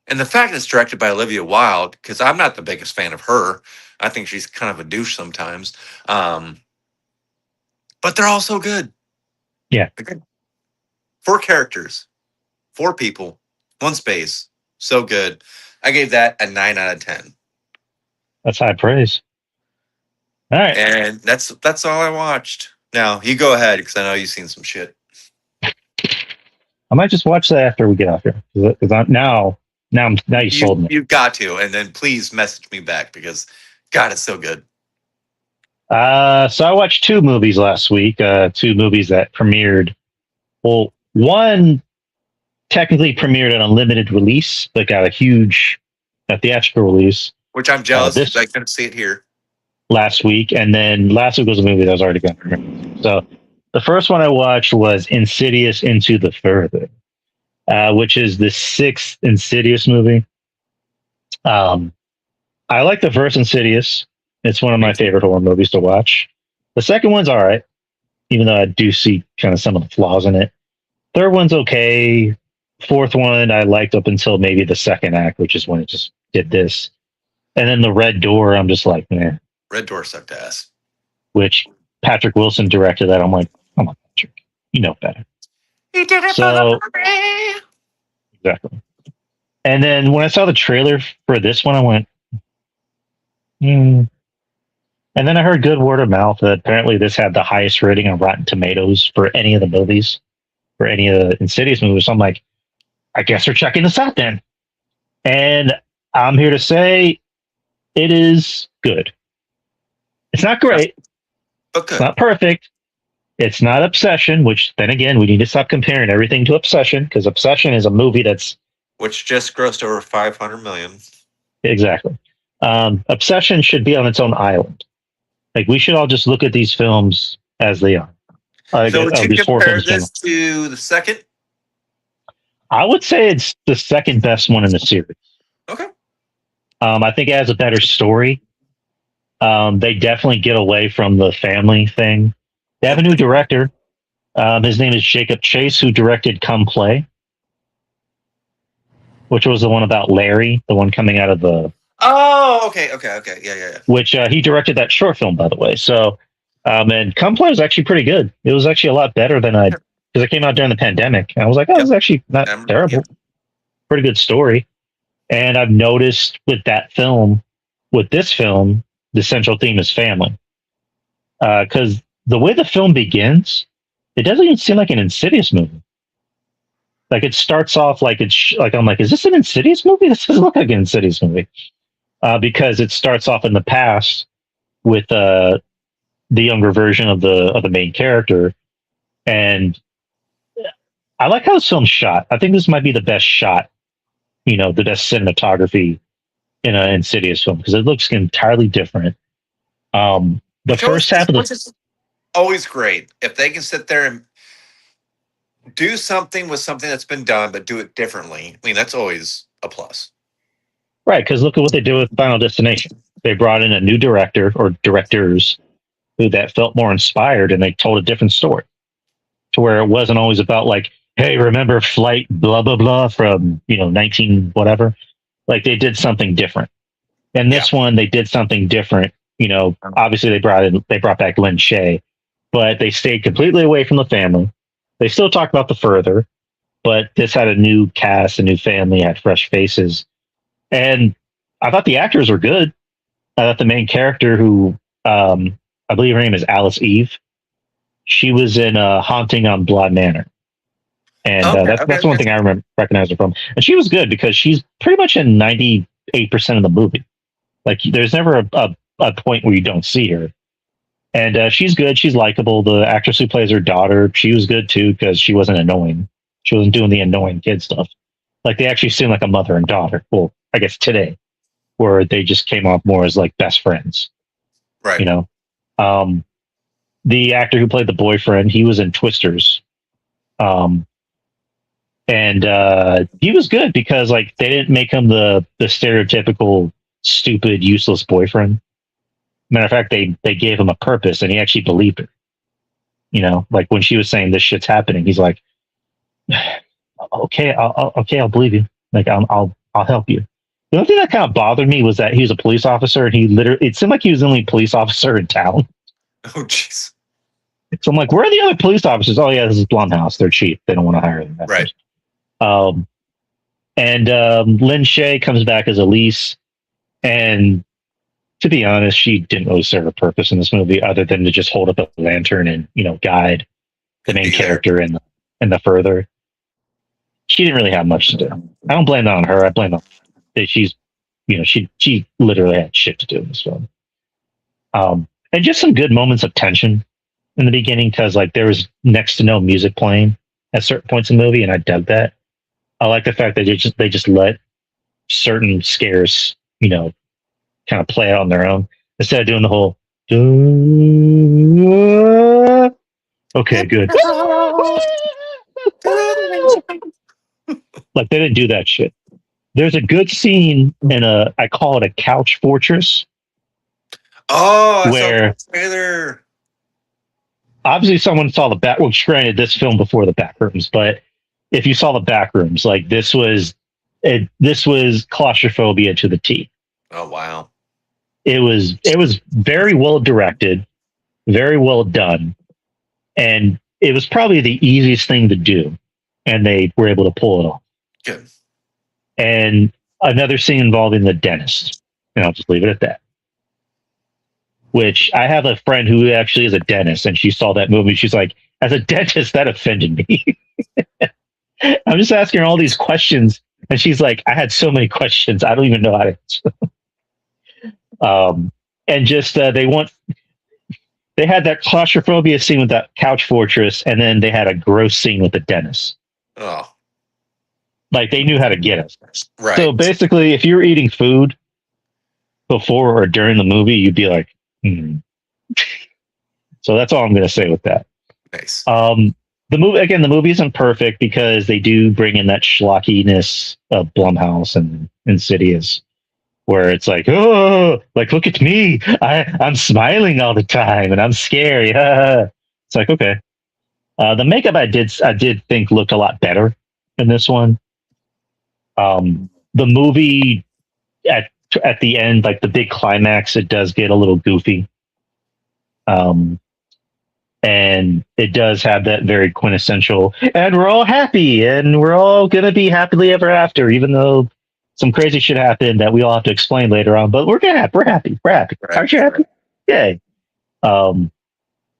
S1: And the fact it's directed by Olivia Wilde, because I'm not the biggest fan of her. I think she's kind of a douche sometimes. Um, but they're all so good.
S2: Yeah.
S1: They're good. 4 characters, 4 people, 1 space. So good. I gave that a 9 out of 10.
S2: That's high praise. All right.
S1: And that's all I watched. Now, you go ahead, because I know you've seen some shit.
S2: I might just watch that after we get off here. Because now you sold me.
S1: You've got to. And then please message me back, because, God, it's so good.
S2: So I watched 2 movies last week. 2 movies that premiered. Well, one technically premiered an unlimited release, but got a huge theatrical release.
S1: Which I'm jealous because I couldn't see it here.
S2: Last week, and then last week was a movie that was already going to premiere. So the first one I watched was Insidious Into the Further, which is the 6th Insidious movie. I like the first Insidious. It's one of my favorite horror movies to watch. The second one's all right, even though I do see kind of some of the flaws in it. Third one's okay. Fourth one I liked up until maybe the second act, which is when it just did this. And then the Red Door, I'm just like, man.
S1: Red Door sucked ass.
S2: Which Patrick Wilson directed that. I'm like, come on, Patrick, you know better.
S1: He did it for the movie.
S2: Exactly. And then when I saw the trailer for this one, I went, And then I heard good word of mouth that apparently this had the highest rating on Rotten Tomatoes for any of the movies, for any of the Insidious movies. So I'm like, I guess we're checking this out then. And I'm here to say it is good. It's not great.
S1: Okay.
S2: It's not perfect. It's not Obsession, which then again, we need to stop comparing everything to Obsession, because Obsession is a movie that's...
S1: Which just grossed over 500 million.
S2: Exactly. Obsession should be on its own island. Like, we should all just look at these films as they are.
S1: So would you compare this to the second?
S2: I would say it's the second best one in the series.
S1: Okay.
S2: I think it has a better story. They definitely get away from the family thing. They have a new director. His name is Jacob Chase, who directed Come Play, which was the one about Larry, the one coming out of the...
S1: Oh, okay. Yeah.
S2: Which he directed that short film, by the way. So, and Come Play was actually pretty good. It was actually a lot better than because it came out during the pandemic. And I was like, oh, it's actually not terrible. Yep. Pretty good story. And I've noticed with that film, with this film, the central theme is family. Because the way the film begins, it doesn't even seem like an Insidious movie. Like, it starts off like it's like, I'm like, is this an Insidious movie? This doesn't look like an Insidious movie. Because it starts off in the past with the younger version of the main character. And I like how this film's shot. I think this might be the best shot, the best cinematography in an Insidious film, because it looks entirely different. The first half of the...
S1: Always great if they can sit there and do something with something that's been done, but do it differently. I mean, that's always a plus.
S2: Right, because look at what they do with Final Destination. They brought in a new director or directors who that felt more inspired, and they told a different story, to where it wasn't always about like, hey, remember flight blah blah blah from 19 whatever. Like, they did something different. And this one, they did something different. Obviously they brought back Lynn Shay, but they stayed completely away from the family. They still talked about the further, but this had a new cast, a new family, had fresh faces. And I thought the actors were good. I thought the main character, who I believe her name is Alice Eve, she was in Haunting on Blood Manor. And that's one thing I recognize her from. And she was good because she's pretty much in 98% of the movie. Like, there's never a point where you don't see her. And she's good. She's likable. The actress who plays her daughter, she was good too, because she wasn't annoying. She wasn't doing the annoying kid stuff. Like, they actually seem like a mother and daughter. Well, I guess today, where they just came off more as like best friends.
S1: Right.
S2: The actor who played the boyfriend, he was in Twisters. And he was good because, like, they didn't make him the stereotypical stupid, useless boyfriend. Matter of fact, they gave him a purpose, and he actually believed her. Like, when she was saying this shit's happening, he's like, okay, I'll believe you. Like, I'll I'll help you. The only thing that kind of bothered me was that he was a police officer, and it seemed like he was the only police officer in town.
S1: Oh, jeez.
S2: So I'm like, where are the other police officers? Oh, yeah, this is Blumhouse. They're cheap. They don't want to hire them.
S1: Right.
S2: And Lynn Shay comes back as Elise. And to be honest, she didn't really serve a purpose in this movie other than to just hold up a lantern and, guide the main character and the further. She didn't really have much to do. I don't blame that on her. I blame on that she's, she literally had shit to do in this film. And just some good moments of tension in the beginning because like there was next to no music playing at certain points in the movie, and I dug that. I like the fact that they just let certain scares, kind of play out on their own instead of doing the whole. Okay, good. Like they didn't do that shit. There's a good scene in I call it a couch fortress.
S1: Oh, I
S2: where
S1: saw the trailer.
S2: Obviously someone saw the back. Well, granted, this film before the back rooms, but if you saw the back rooms, like this was claustrophobia to the T.
S1: Oh wow!
S2: It was very well directed, very well done, and it was probably the easiest thing to do, and they were able to pull it off.
S1: Good.
S2: And another scene involving the dentist, and I'll just leave it at that. Which I have a friend who actually is a dentist, and she saw that movie. She's like, as a dentist, that offended me. I'm just asking her all these questions, and she's like, I had so many questions, I don't even know how to answer. And just they had that claustrophobia scene with that couch fortress, and then they had a gross scene with the dentist.
S1: Oh,
S2: like they knew how to get us.
S1: Right.
S2: So basically, if you're eating food before or during the movie, you'd be like, So that's all I'm going to say with that.
S1: Nice.
S2: The movie isn't perfect because they do bring in that schlockiness of Blumhouse and Insidious, where it's like, oh, like look at me, I'm smiling all the time and I'm scary. It's like, okay. The makeup I did think looked a lot better in this one. The movie at the end, like the big climax, it does get a little goofy. And it does have that very quintessential, and we're all happy, and we're all going to be happily ever after, even though some crazy shit happened that we all have to explain later on, but we're happy. Right, aren't you happy? Yay. And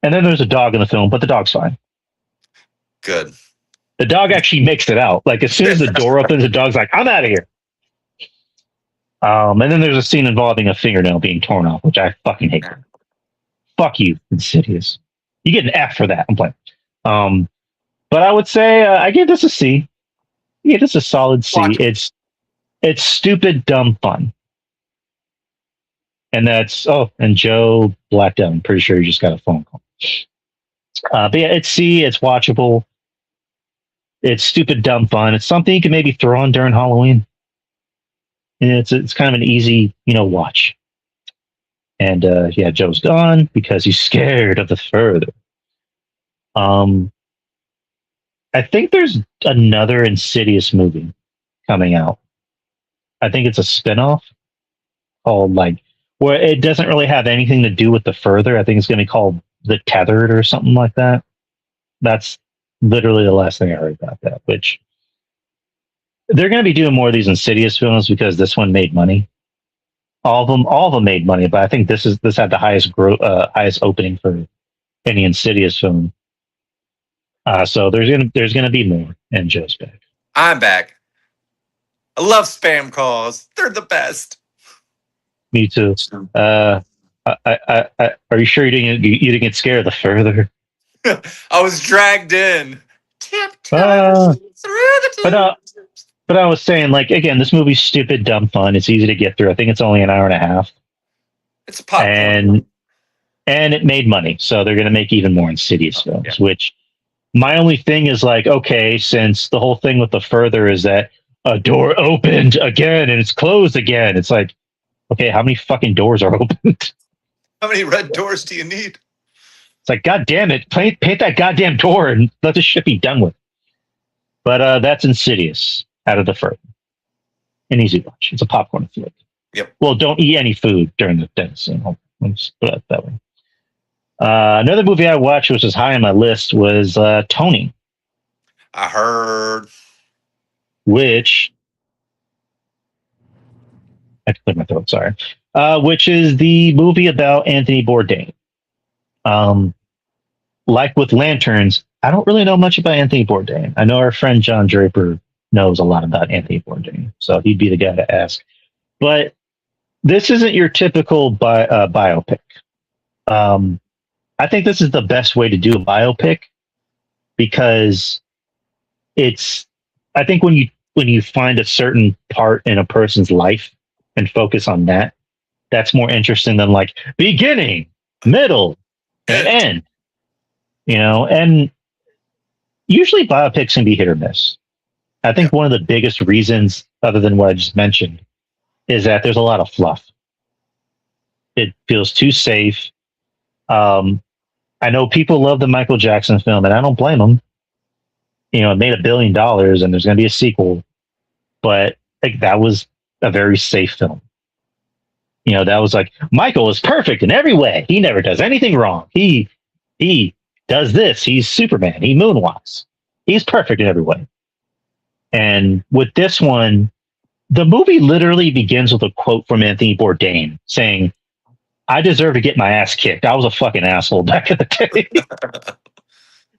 S2: then there's a dog in the film, but the dog's fine.
S1: Good.
S2: The dog actually makes it out. Like as soon as the door opens, the dog's like, I'm out of here. And then there's a scene involving a fingernail being torn off, which I fucking hate. Fuck you, Insidious. You get an F for that. I'm playing. But I would say I gave this a C. I gave this a solid C. It's stupid, dumb fun. And and Joe blacked out. I'm pretty sure he just got a phone call. But yeah, it's C. It's watchable. It's stupid, dumb fun. It's something you can maybe throw on during Halloween. And it's kind of an easy, watch. And Joe's gone because he's scared of the further. I think there's another Insidious movie coming out. I think it's a spinoff called where it doesn't really have anything to do with the further. I think it's going to be called The Tethered or something like that. That's literally the last thing I heard about that, which they're going to be doing more of these Insidious films because this one made money. All of them made money, but I think this had the highest opening for any Insidious film. So there's gonna be more. And Joe's back.
S1: I'm back. I love spam calls. They're the best.
S2: Me too. Are you sure you didn't get scared of the further?
S1: I was dragged in. Tiptoe through the
S2: But I was saying, again, this movie's stupid, dumb fun. It's easy to get through. I think it's only an hour and a half.
S1: It's a popcorn.
S2: And it made money, so they're going to make even more Insidious films. Which my only thing is okay, since the whole thing with the further is that a door opened again and it's closed again. It's like, okay, how many fucking doors are opened?
S1: How many red doors do you need?
S2: It's like, God damn it, paint that goddamn door and let this shit be done with. But that's Insidious. Out of the further. An easy watch. It's a popcorn flick.
S1: Yep.
S2: Well, don't eat any food during the death scene. Let's put it that way. Another movie I watched, which was high on my list, was Tony.
S1: I heard.
S2: Which I have to clear my throat. Sorry. Which is the movie about Anthony Bourdain. Like with Lanterns, I don't really know much about Anthony Bourdain. I know our friend John Draper knows a lot about Anthony Bourdain, so he'd be the guy to ask. But this isn't your typical biopic. I think this is the best way to do a biopic because I think when you find a certain part in a person's life and focus on that, that's more interesting than like beginning, middle, and end. And usually biopics can be hit or miss. I think one of the biggest reasons, other than what I just mentioned, is that there's a lot of fluff. It feels too safe. I know people love the Michael Jackson film, and I don't blame them. It made $1 billion, and there's going to be a sequel, but like that was a very safe film. That was like Michael is perfect in every way. He never does anything wrong. He does this. He's Superman. He moonwalks. He's perfect in every way. And with this one, the movie literally begins with a quote from Anthony Bourdain saying, "I deserve to get my ass kicked. I was a fucking asshole back in the day."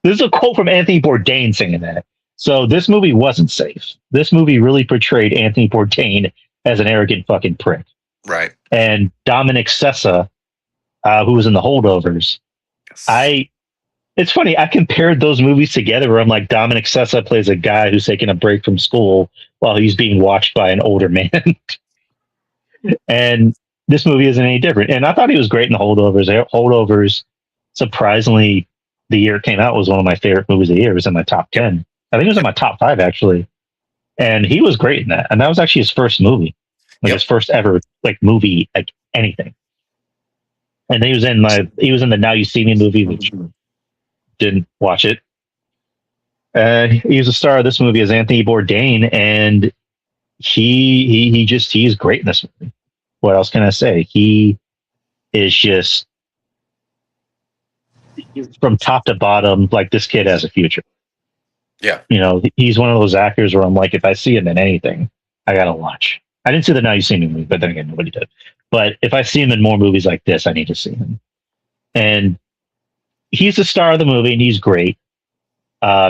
S2: This is a quote from Anthony Bourdain saying that. So this movie wasn't safe. This movie really portrayed Anthony Bourdain as an arrogant fucking prick.
S1: Right.
S2: And Dominic Sessa, who was in The Holdovers, yes. It's funny, I compared those movies together where I'm like, Dominic Sessa plays a guy who's taking a break from school while he's being watched by an older man. And this movie isn't any different. And I thought he was great in The Holdovers. Holdovers, surprisingly, the year it came out was one of my favorite movies of the year. It was in my top 10. I think it was in my top 5, actually. And he was great in that. And that was actually his first movie. His first ever movie, anything. And he was in the Now You See Me movie, which didn't watch it. He was a star of this movie as Anthony Bourdain, and he's great in this movie. What else can I say? He is just from top to bottom, like this kid has a future.
S1: Yeah.
S2: He's one of those actors where I'm like, if I see him in anything, I gotta watch. I didn't see the Now You See Me movie, but then again, nobody did. But if I see him in more movies like this, I need to see him. And he's the star of the movie, and he's great.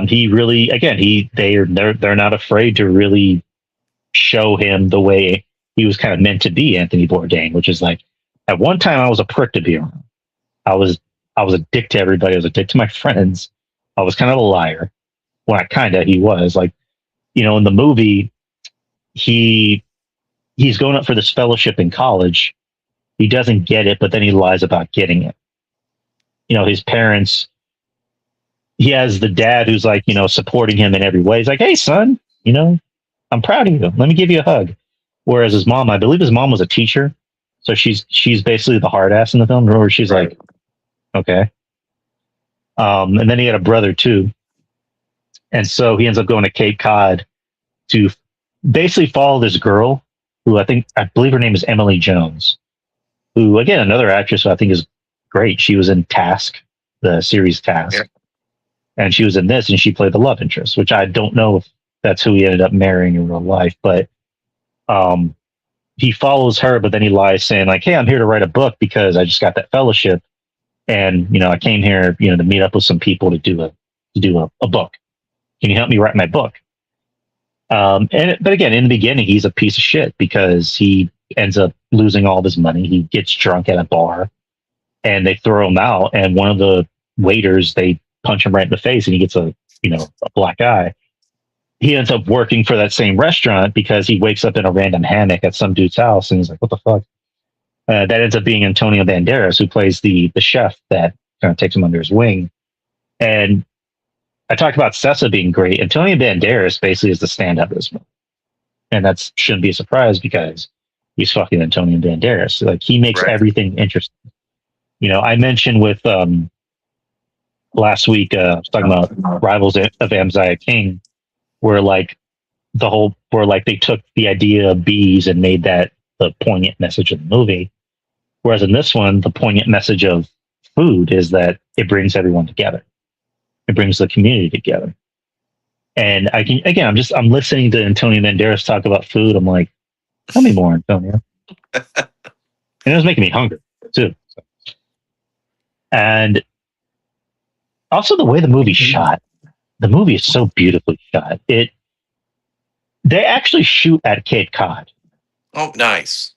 S2: He really, again, they're not afraid to really show him the way he was kind of meant to be, Anthony Bourdain, which is like, at one time I was a prick to be around. I was a dick to everybody. I was a dick to my friends. I was kind of a liar. Well, he was like, in the movie, he's going up for this fellowship in college. He doesn't get it, but then he lies about getting it. His parents, he has the dad who's like, supporting him in every way. He's like, "Hey, son, I'm proud of you. Let me give you a hug." Whereas his mom, I believe his mom was a teacher. So she's basically the hard ass in the film, where she's right. Like, okay. And then he had a brother too. And so he ends up going to Cape Cod to basically follow this girl who I believe her name is Emily Jones, who, again, another actress who I think is great. She was in Task, the series Task. Yeah. And she was in this, and she played the love interest, which I don't know if that's who he ended up marrying in real life. But he follows her, but then he lies saying like, "Hey, I'm here to write a book because I just got that fellowship. And, I came here, to meet up with some people to do a book. Can you help me write my book?" But again, in the beginning, he's a piece of shit because he ends up losing all of his money. He gets drunk at a bar and they throw him out. And one of the waiters, they punch him right in the face and he gets a black eye. He ends up working for that same restaurant because he wakes up in a random hammock at some dude's house and he's like, "What the fuck?" That ends up being Antonio Banderas, who plays the chef that kind of takes him under his wing. And I talked about Sessa being great. Antonio Banderas basically is the stand-up of this movie. And that shouldn't be a surprise because he's fucking Antonio Banderas. Like, he makes everything interesting. I mentioned with last week, I was talking about Rivals of Amaziah King, where like the whole where like they took the idea of bees and made that the poignant message of the movie. Whereas in this one, the poignant message of food is that it brings everyone together. It brings the community together. And I can again, I'm listening to Antonio Banderas talk about food. I'm like, tell me more, Antonio. And it was making me hungry too. And also the way the movie's shot. The movie is so beautifully shot. They actually shoot at Cape Cod.
S1: Oh, nice.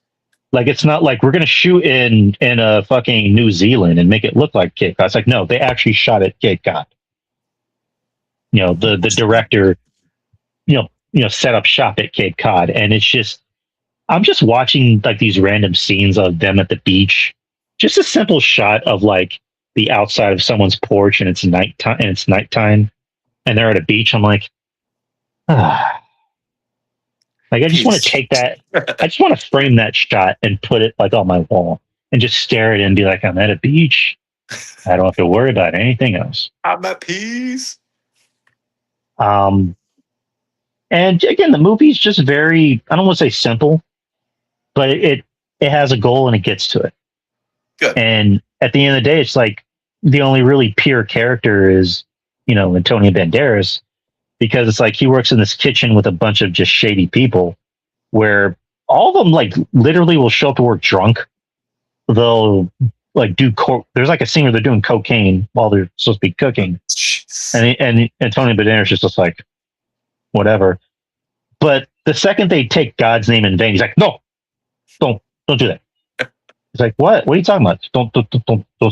S2: Like it's not like we're gonna shoot in a fucking New Zealand and make it look like Cape Cod. It's like no, they actually shot at Cape Cod. The director, set up shop at Cape Cod, and it's just I'm just watching like these random scenes of them at the beach. Just a simple shot of like the outside of someone's porch and it's nighttime and they're at a beach. I'm like, ah. Like I just want to take that. I just want to frame that shot and put it like on my wall and just stare at it and be like, I'm at a beach. I don't have to worry about anything else.
S1: I'm at peace.
S2: And again, the movie's just very, I don't want to say simple, but it has a goal and it gets to it.
S1: Good.
S2: And at the end of the day, it's like the only really pure character is, Antonio Banderas, because it's like he works in this kitchen with a bunch of just shady people where all of them like literally will show up to work drunk. They'll like there's like a scene where they're doing cocaine while they're supposed to be cooking. And Antonio Banderas is just like, whatever. But the second they take God's name in vain, he's like, no, don't do that. He's like, what? What are you talking about? Don't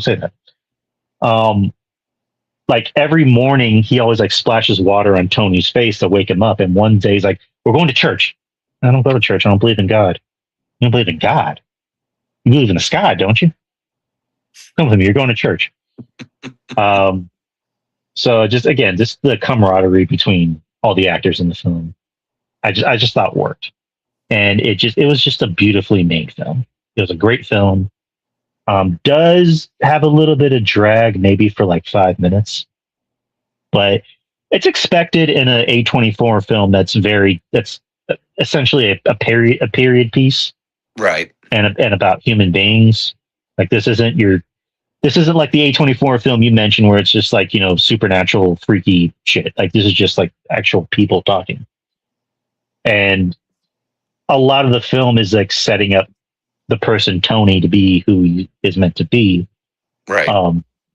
S2: say that. Like every morning he always like splashes water on Tony's face to wake him up. And one day he's like, we're going to church. I don't go to church. I don't believe in God. You don't believe in God. You believe in the sky, don't you? Come with me. You're going to church. So just the camaraderie between all the actors in the film, I just thought worked. And it was just a beautifully made film. It was a great film. Does have a little bit of drag, maybe for like 5 minutes, but it's expected in an A24 film that's essentially a period piece,
S1: right?
S2: And about human beings. Like this isn't like the A24 film you mentioned where it's just like supernatural freaky shit. Like this is just like actual people talking, and a lot of the film is like setting up the person Tony to be who he is meant to be.
S1: Right.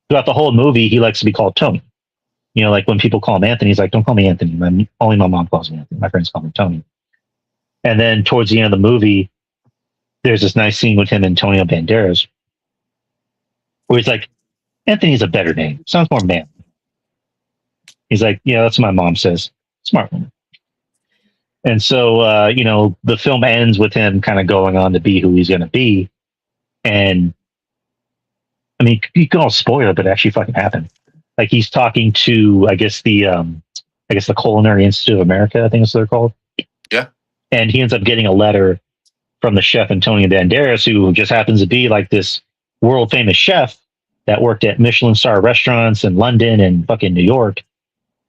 S2: Throughout the whole movie, he likes to be called Tony. Like when people call him Anthony, he's like, "Don't call me Anthony. Only my mom calls me Anthony. My friends call me Tony." And then towards the end of the movie, there's this nice scene with him and Antonio Banderas, where he's like, "Anthony's a better name. Sounds more manly." He's like, "Yeah, that's what my mom says. Smart woman." And so, the film ends with him kind of going on to be who he's going to be. And I mean, you can all spoil it, but it actually fucking happened. Like he's talking to, I guess the Culinary Institute of America, I think that's what they're called.
S1: Yeah.
S2: And he ends up getting a letter from the chef Antonio Banderas, who just happens to be like this world famous chef that worked at Michelin star restaurants in London and fucking New York.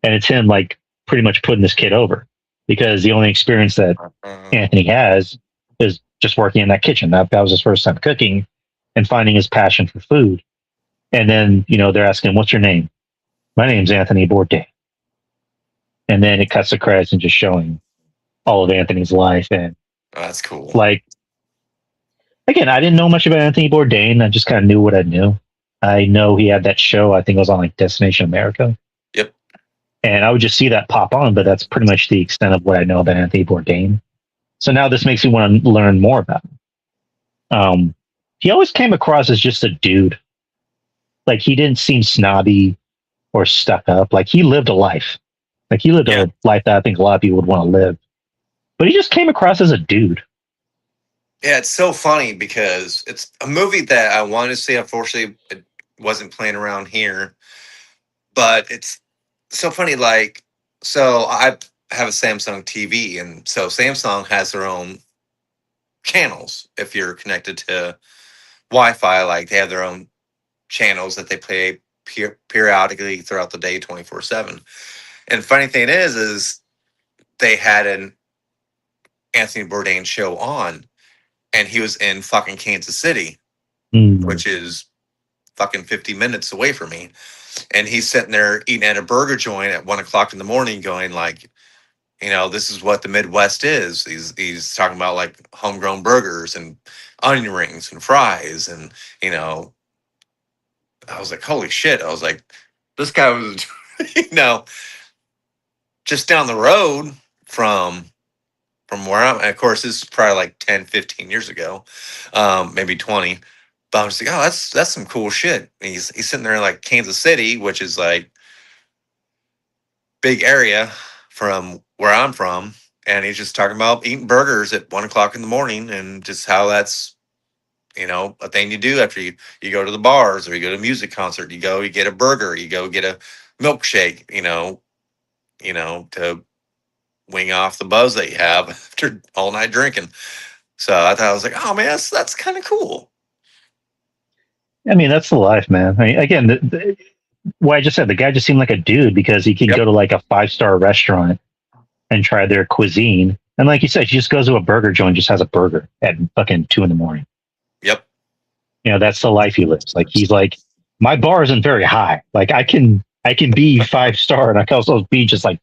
S2: And it's him like pretty much putting this kid over, because the only experience that Anthony has is just working in that kitchen. That was his first time cooking and finding his passion for food. And then, they're asking him, what's your name? My name's Anthony Bourdain. And then it cuts the credits and just showing all of Anthony's life. And
S1: that's cool.
S2: Like, again, I didn't know much about Anthony Bourdain. I just kind of knew what I knew. I know he had that show, I think it was on like Destination America.
S1: Yep.
S2: And I would just see that pop on, but that's pretty much the extent of what I know about Anthony Bourdain. So now this makes me want to learn more about him. He always came across as just a dude. Like he didn't seem snobby or stuck up. Like he lived a life. Like he lived a life that I think a lot of people would want to live. But he just came across as a dude.
S1: Yeah, it's so funny because it's a movie that I wanted to see. Unfortunately, it wasn't playing around here. But it's so funny. Like, so I have a Samsung TV, and so Samsung has their own channels. If you're connected to Wi-Fi, like they have their own channels that they play periodically throughout the day, 24/7. And funny thing is they had an Anthony Bourdain show on, and he was in fucking Kansas City, which is fucking 50 minutes away from me. And he's sitting there eating at a burger joint at 1 o'clock in the morning, going like, this is what the Midwest is. He's talking about like homegrown burgers and onion rings and fries, and I was like, holy shit! I was like, this guy was, just down the road from where I'm. And of course, this is probably like 10, 15 years ago, maybe 20. But I'm just like, oh, that's some cool shit. And he's sitting there in like Kansas City, which is like big area from where I'm from, and he's just talking about eating burgers at 1 o'clock in the morning, and just how that's a thing you do after you go to the bars, or you go to a music concert. You get a burger, you go get a milkshake, to wing off the buzz that you have after all night drinking. So I was like, oh man, that's kind of cool.
S2: I mean, that's the life, man. I mean, again, what I just said, the guy just seemed like a dude because he could go to like a 5-star restaurant and try their cuisine. And like you said, he just goes to a burger joint, just has a burger at fucking 2 a.m.
S1: Yep.
S2: That's the life he lives. Like, he's like, my bar isn't very high. Like, I can be 5-star, and I can also be just like,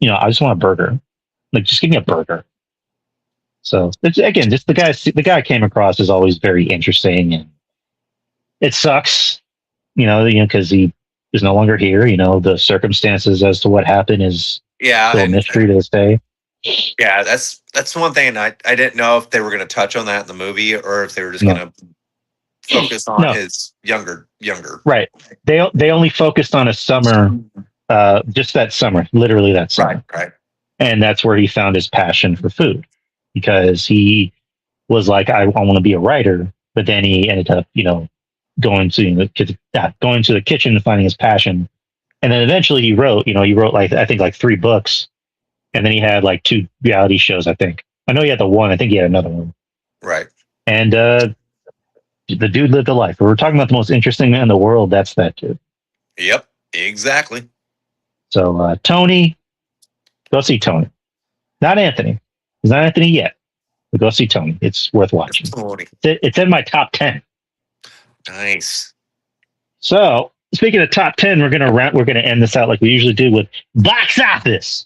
S2: I just want a burger. Like, just give me a burger. So again, just the guy I came across is always very interesting, and it sucks, because he is no longer here. The circumstances as to what happened is still a mystery to this day.
S1: Yeah, that's one thing. I didn't know if they were going to touch on that in the movie, or if they were just going to focus on his younger.
S2: Right. They only focused on a summer, just that summer, literally that summer.
S1: Right.
S2: And that's where he found his passion for food, because he was like, I want to be a writer, but then he ended up, going to the kitchen and finding his passion. And then eventually he wrote like, I think like 3 books, and then he had like 2 reality shows. I think, I know he had the one, I think he had another one.
S1: Right.
S2: And, the dude lived a life. If we're talking about the most interesting man in the world, that's that dude.
S1: Yep, exactly.
S2: So, Tony, go see Tony. Not Anthony. He's not Anthony yet. But go see Tony. It's worth watching. It's in my top 10.
S1: Nice.
S2: So, speaking of top 10, we're gonna end this out like we usually do with box office.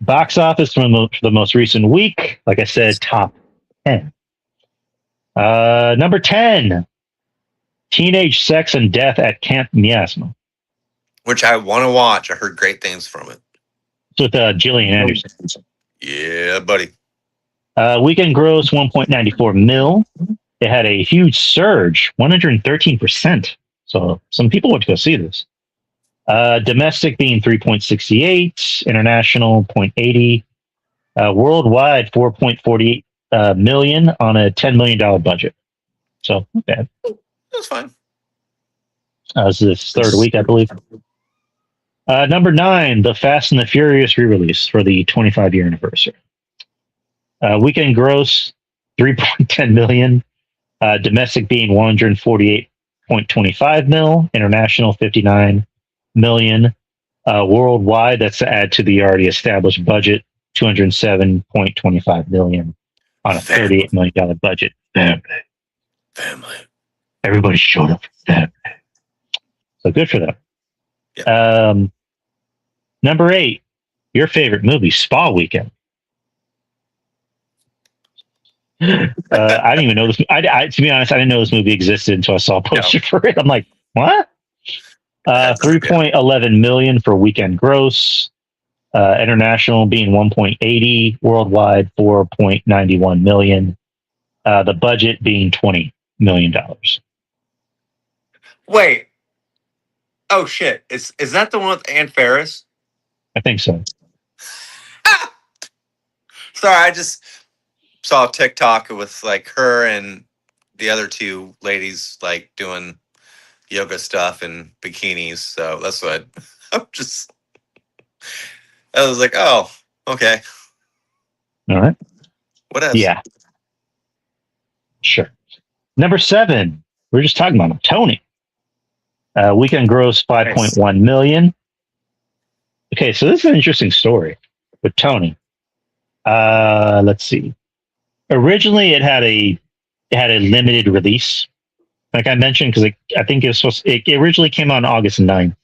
S2: Box office from the most recent week. Like I said, top 10. Number 10, Teenage Sex and Death at Camp Miasmo,
S1: which I want to watch. I heard great things from it.
S2: It's with Gillian Anderson.
S1: Yeah, buddy.
S2: Weekend gross 1.94 mil. It had a huge surge, 113%. So some people went to go see this. Domestic being 3.68, international 0.80, worldwide 4.48 million on a $10 million budget. So not bad.
S1: That's fine.
S2: This is its 3rd week, I believe. Number 9, The Fast and the Furious re-release for the 25-year anniversary. Weekend gross 3.10 million. Domestic being 148.25 mil. International 59 million. Worldwide, that's to add to the already established budget, 207.25 million on a $38 million budget. Family. Everybody showed up for family. So good for them. Yeah. Number 8, your favorite movie, Spa Weekend. I didn't even know this. To be honest, I didn't know this movie existed until I saw a poster for it. I'm like, what? 3.11 million for weekend gross. International being 1.80, worldwide 4.91 million. The budget being $20 million.
S1: Wait. Oh shit! Is that the one with Anne Ferris?
S2: I think so.
S1: Sorry, I just saw a TikTok with like her and the other 2 ladies like doing yoga stuff in bikinis. So that's what I was like, oh, okay.
S2: All right.
S1: What else?
S2: Yeah. Sure. Number 7, we were just talking about him, Tony. Weekend gross 5.1 million. Okay, so this is an interesting story with Tony. Let's see. Originally, it had a limited release, like I mentioned, because I think it was it originally came out on August 9th,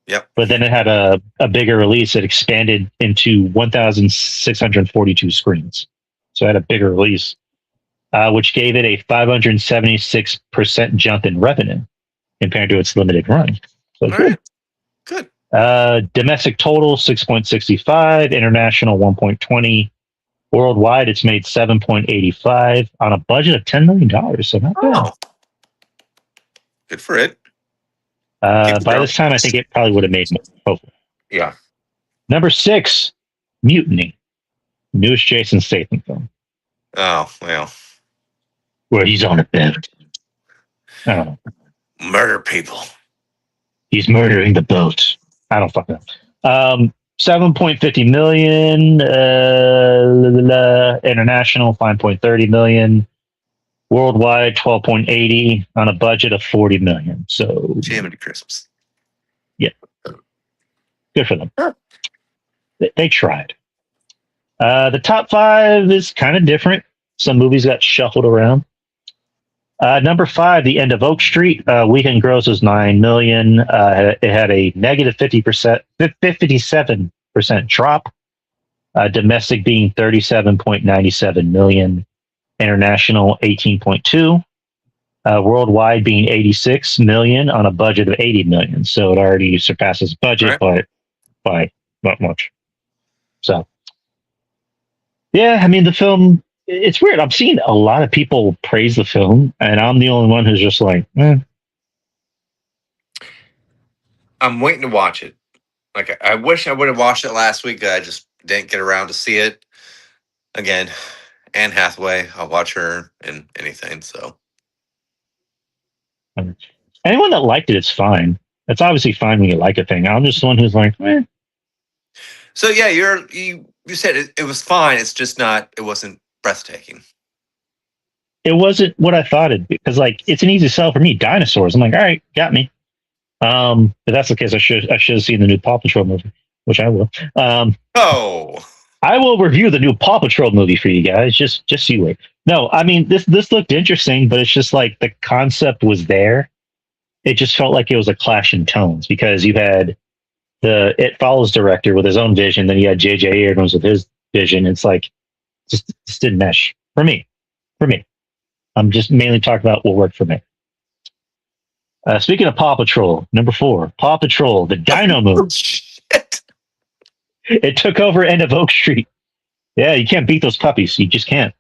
S1: Yep.
S2: but then it had a bigger release. It expanded into 1,642 screens, so it had a bigger release, which gave it a 576% jump in revenue compared to its limited run. So
S1: All
S2: good.
S1: right. Good.
S2: Domestic total 6.65, international 1.20. Worldwide, it's made 7.85 on a budget of $10 million. So not bad.
S1: Oh, good for it. Keep it
S2: By
S1: going.
S2: this time, I think it probably would have made more. Hopefully.
S1: Yeah.
S2: Number 6, Mutiny, newest Jason Statham film,
S1: Oh, well.
S2: where he's on a boat. I don't know.
S1: Murder people.
S2: He's murdering the boat. I don't fucking know. 7.50 million. International 5.30 million. Worldwide 12.80 on a budget of 40 million. So
S1: Jiminy Christmas.
S2: yeah, good for them. They tried. The top 5 is kind of different. Some movies got shuffled around. Number 5, The End of Oak Street. Weekend gross was 9 million. It had a negative 57% drop. Domestic being 37.97 million. International 18.2. Worldwide being 86 million on a budget of 80 million. So it already surpasses budget, but by not much. So yeah, I mean the film. It's weird. I'm seeing a lot of people praise the film, and I'm the only one who's just like,
S1: I'm waiting to watch it. Like, I wish I would have watched it last week. I just didn't get around to see it. Again, Anne Hathaway. I'll watch her in anything. So
S2: anyone that liked it, it's fine. It's obviously fine when you like a thing. I'm just the one who's like,
S1: So yeah, you said it was fine. It's just not. It wasn't breathtaking.
S2: it wasn't what I thought it'd be. Because like it's an easy sell for me. Dinosaurs. I'm like, all right, got me. If that's the case, I should have seen the new Paw Patrol movie, which I will.
S1: Oh,
S2: I will review the new Paw Patrol movie for you guys. Just so you wait. No, I mean this looked interesting, but it's just like the concept was there. It just felt like it was a clash in tones because you had the It Follows director with his own vision, then you had J.J. Abrams with his vision. It's like just didn't mesh for me. For me, I'm just mainly talking about what worked for me. Speaking of Paw Patrol, number 4, Paw Patrol, the Dino movie.
S1: Shit.
S2: It took over End of Oak Street. Yeah, you can't beat those puppies. You just can't.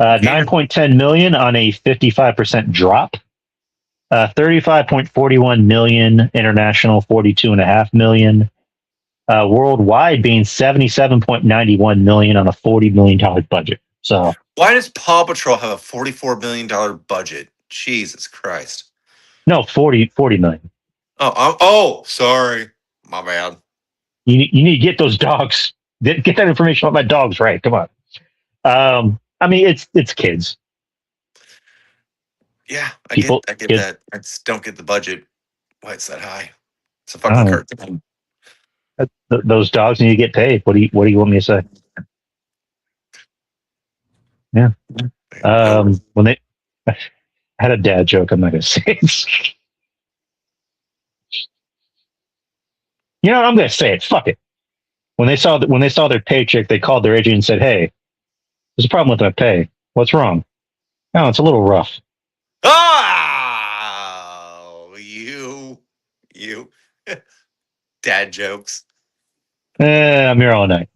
S2: 9.10 million on a 55% drop. 35.41 million international, 42.5 million. Worldwide being 77.91 million on a $40 million budget. So
S1: Why does Paw Patrol have a $44 million budget? Jesus Christ.
S2: no, 40 million.
S1: Oh, sorry. My bad.
S2: You need to get those dogs. Get that information about my dogs right. Come on. I mean, it's kids.
S1: Yeah, I
S2: People-
S1: get
S2: kids-
S1: that. I just don't get the budget. Why it's that high? It's a fucking cartoon.
S2: Those dogs need to get paid. What do you want me to say? Yeah. When they I had a dad joke, I'm not gonna say it. You know, I'm gonna say it. Fuck it. When they saw their paycheck, they called their agent and said, "Hey, there's a problem with my pay. What's wrong?" "Oh, it's a little rough."
S1: Oh, you dad jokes.
S2: I'm here all night.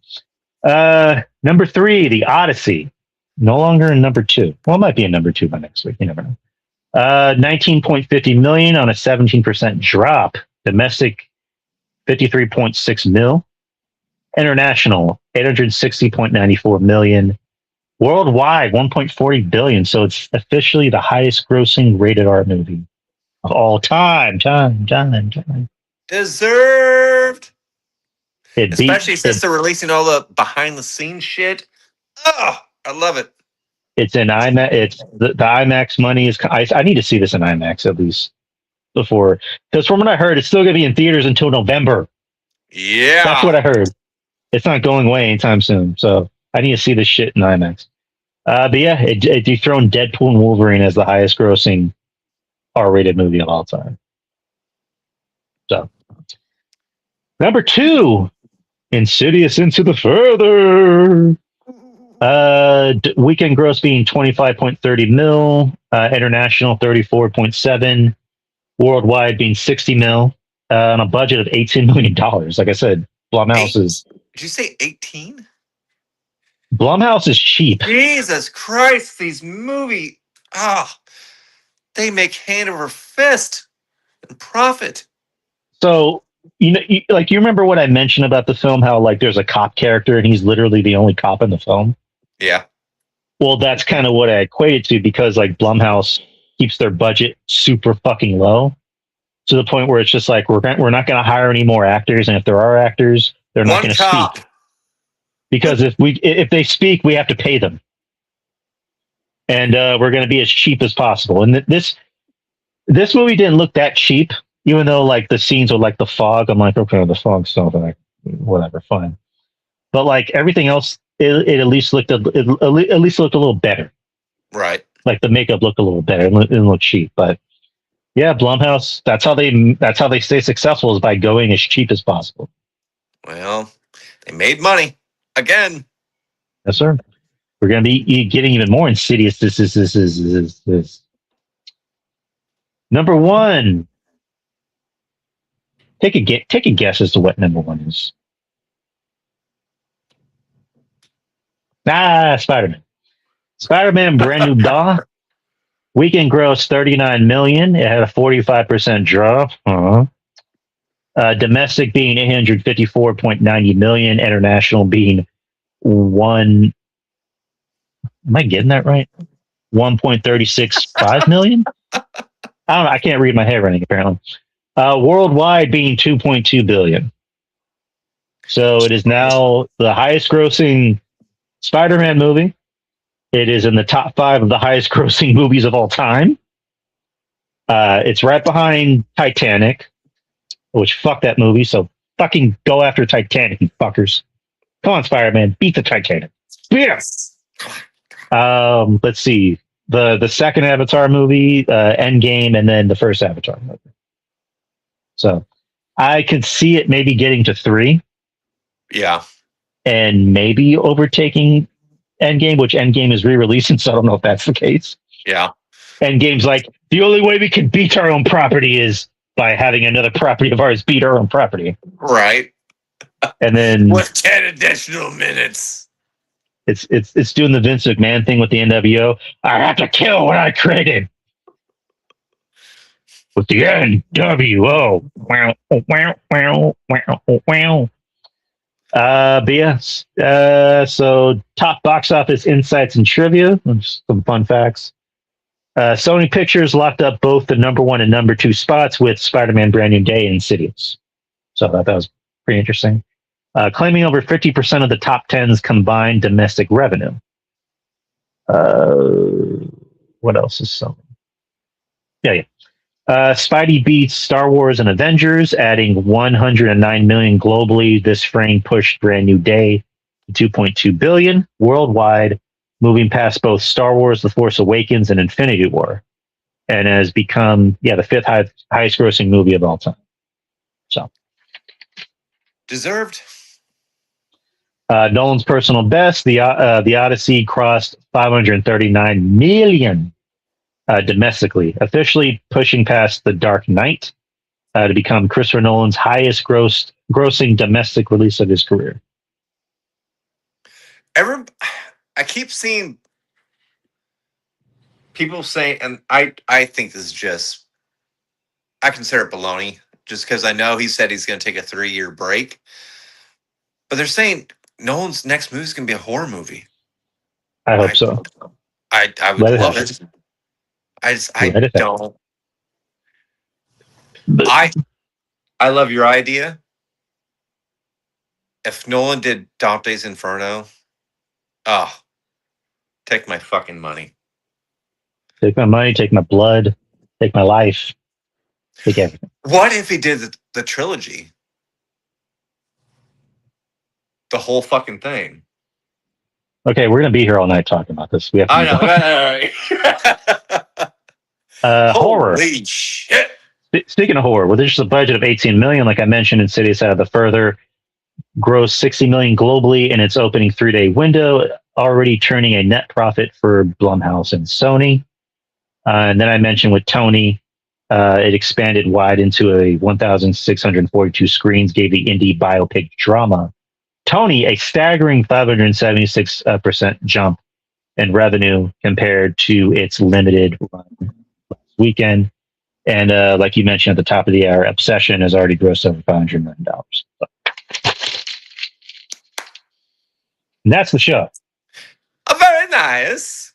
S2: Number 3, The Odyssey. No longer in number 2. Well, it might be in number 2 by next week. You never know. 19.50 million on a 17% drop. Domestic, 53.6 mil. International, 860.94 million. Worldwide, 1.40 billion. So it's officially the highest grossing rated R movie of all time.
S1: Deserved.
S2: It
S1: Especially since they're releasing all the behind the scenes shit. Oh, I love it.
S2: It's in IMAX. It's the IMAX money is. I need to see this in IMAX at least before, because from what I heard, it's still going to be in theaters until November.
S1: Yeah.
S2: That's what I heard. It's not going away anytime soon. So I need to see this shit in IMAX. But yeah, it dethroned Deadpool and Wolverine as the highest grossing R-rated movie of all time. So number 2, Insidious Into the Further. Weekend gross being 25.30 mil, international 34.7, worldwide being 60 mil, on a budget of $18 million. Like I said, Blumhouse is
S1: Did you say 18?
S2: Blumhouse is cheap.
S1: Jesus Christ, these movies, they make hand over fist and profit.
S2: So you remember what I mentioned about the film? How like there's a cop character and he's literally the only cop in the film.
S1: Yeah.
S2: Well, that's kind of what I equated to because like Blumhouse keeps their budget super fucking low to the point where it's just like we're not going to hire any more actors, and if there are actors, they're not going to speak because if they speak, we have to pay them, and we're going to be as cheap as possible. And this movie didn't look that cheap, even though like the scenes with like the fog. I'm like, okay, the fog's still like whatever, fine. But like everything else, it at least looked at least looked a little better.
S1: Right.
S2: Like the makeup looked a little better. It didn't look cheap, but yeah, Blumhouse. That's how they stay successful is by going as cheap as possible.
S1: Well, they made money again.
S2: Yes, sir. We're gonna be getting even more insidious. This is number 1. Take a guess as to what number 1 is. Spider-Man. Spider-Man Brand New Dawn. Weekend gross 39 million. It had a 45% drop. Domestic being 854.90 million. International being 1. Am I getting that right? 1.365 million. I don't know. I can't read my handwriting apparently. Worldwide being 2.2 billion. So it is now the highest grossing Spider-Man movie. It is in the top 5 of the highest grossing movies of all time. It's right behind Titanic, which fuck that movie. So fucking go after Titanic, you fuckers. Come on, Spider-Man, beat the Titanic. Yes. Let's see. The second Avatar movie, Endgame, and then the first Avatar movie. So I could see it maybe getting to 3.
S1: Yeah.
S2: And maybe overtaking Endgame, which Endgame is re-releasing, so I don't know if that's the case.
S1: Yeah.
S2: Endgame's like, the only way we can beat our own property is by having another property of ours beat our own property.
S1: Right.
S2: And then
S1: with 10 additional minutes.
S2: It's doing the Vince McMahon thing with the NWO. I have to kill what I created. With the NWO. But yes. So top box office insights and trivia. Some fun facts. Sony Pictures locked up both the number 1 and number 2 spots with Spider-Man Brand New Day and Insidious. So I thought that was pretty interesting. Claiming over 50% of the top 10's combined domestic revenue. What else is Sony? Yeah. Spidey beats Star Wars and Avengers, adding 109 million globally. This frame pushed Brand New Day to 2.2 billion worldwide, moving past both Star Wars: The Force Awakens and Infinity War, and has become the 5th highest grossing movie of all time. So
S1: deserved.
S2: Nolan's personal best, the Odyssey crossed 539 million. Domestically, officially pushing past The Dark Knight to become Christopher Nolan's highest grossing domestic release of his career.
S1: I keep seeing people saying, and I think this is just, I consider it baloney, just because I know he said he's going to take a 3-year break. But they're saying Nolan's next movie is going to be a horror movie.
S2: I hope so.
S1: I would love it. I don't. I love your idea. If Nolan did Dante's Inferno, take my fucking money.
S2: Take my money, take my blood, take my life, take everything.
S1: What if he did the trilogy? the whole fucking thing.
S2: Okay, we're gonna be here all night talking about this. We have to
S1: I know.
S2: horror.
S1: Holy shit!
S2: Speaking of horror, well, there's a budget of 18 million, like I mentioned. Insidious out of the further grossed 60 million globally in its opening 3-day window, already turning a net profit for Blumhouse and Sony. And then I mentioned with Tony, it expanded wide into a 1,642 screens, gave the indie biopic drama Tony a staggering 576% jump in revenue compared to its limited run last weekend. And like you mentioned at the top of the hour, Obsession has already grossed over $500 million. So. And that's the show.
S1: Very nice.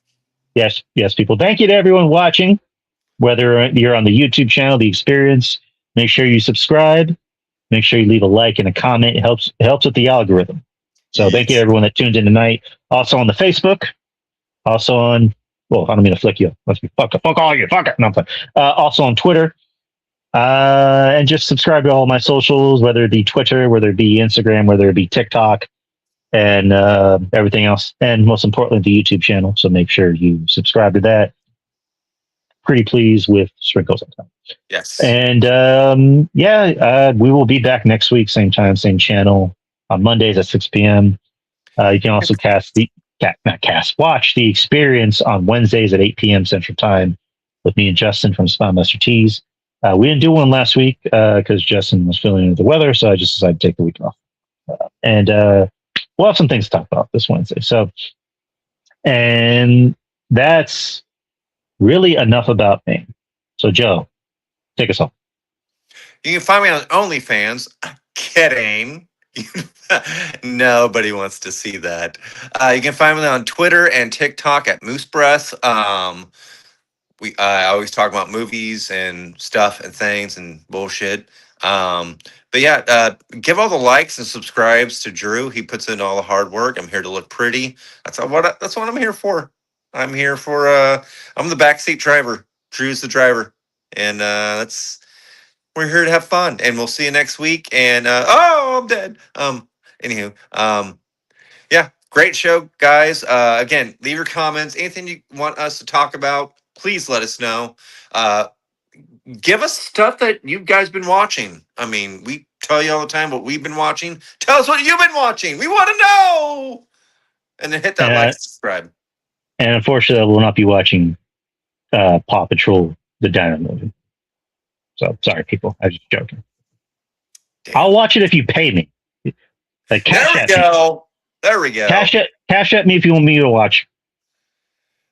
S2: Yes, people. Thank you to everyone watching. Whether you're on the YouTube channel, The Experience, make sure you subscribe. Make sure you leave a like and a comment. It helps with the algorithm. So thank you to everyone that tuned in tonight. Also on the Facebook. Also on, well, I don't mean to flick you. Let's be fuck all you, fuck it. No, I'm fine. Also on Twitter. And just subscribe to all my socials, whether it be Twitter, whether it be Instagram, whether it be TikTok, and everything else. And most importantly, the YouTube channel. So make sure you subscribe to that. Pretty pleased with sprinkles on top.
S1: Yes.
S2: And we will be back next week, same time, same channel, on Mondays at 6 p.m. You can also watch The Experience on Wednesdays at 8 p.m. Central Time with me and Justin from Spy Master Tees. We didn't do one last week because Justin was feeling under the weather, so I just decided to take the week off. And we'll have some things to talk about this Wednesday. So, and that's really enough about me. So, Joe, take us home.
S1: You can find me on OnlyFans. Kidding. Nobody wants to see that. You can find me on Twitter and TikTok at Moose Breath. I always talk about movies and stuff and things and bullshit. But yeah, give all the likes and subscribes to Drew. He puts in all the hard work. I'm here to look pretty. That's what I'm here for. I'm here for. I'm the backseat driver. Drew's the driver, and we're here to have fun. And we'll see you next week. And I'm dead. Anywho, yeah, great show, guys. Again, leave your comments. Anything you want us to talk about, please let us know. Give us stuff that you guys been watching. I mean, we tell you all the time what we've been watching. Tell us what you've been watching. We want to know. And then hit that like, subscribe.
S2: And unfortunately, I will not be watching Paw Patrol, the Dino movie. So sorry, people. I was just joking. Damn. I'll watch it if you pay me. Like,
S1: there we go. There we go.
S2: Cash at me if you want me to watch.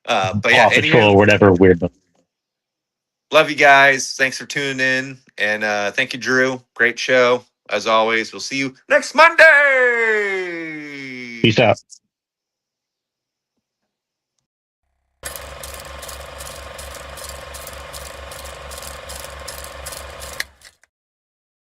S1: But
S2: Paw Patrol or whatever weird movie.
S1: Love you guys. Thanks for tuning in. And thank you, Drew. Great show. As always, we'll see you next Monday.
S2: Peace out.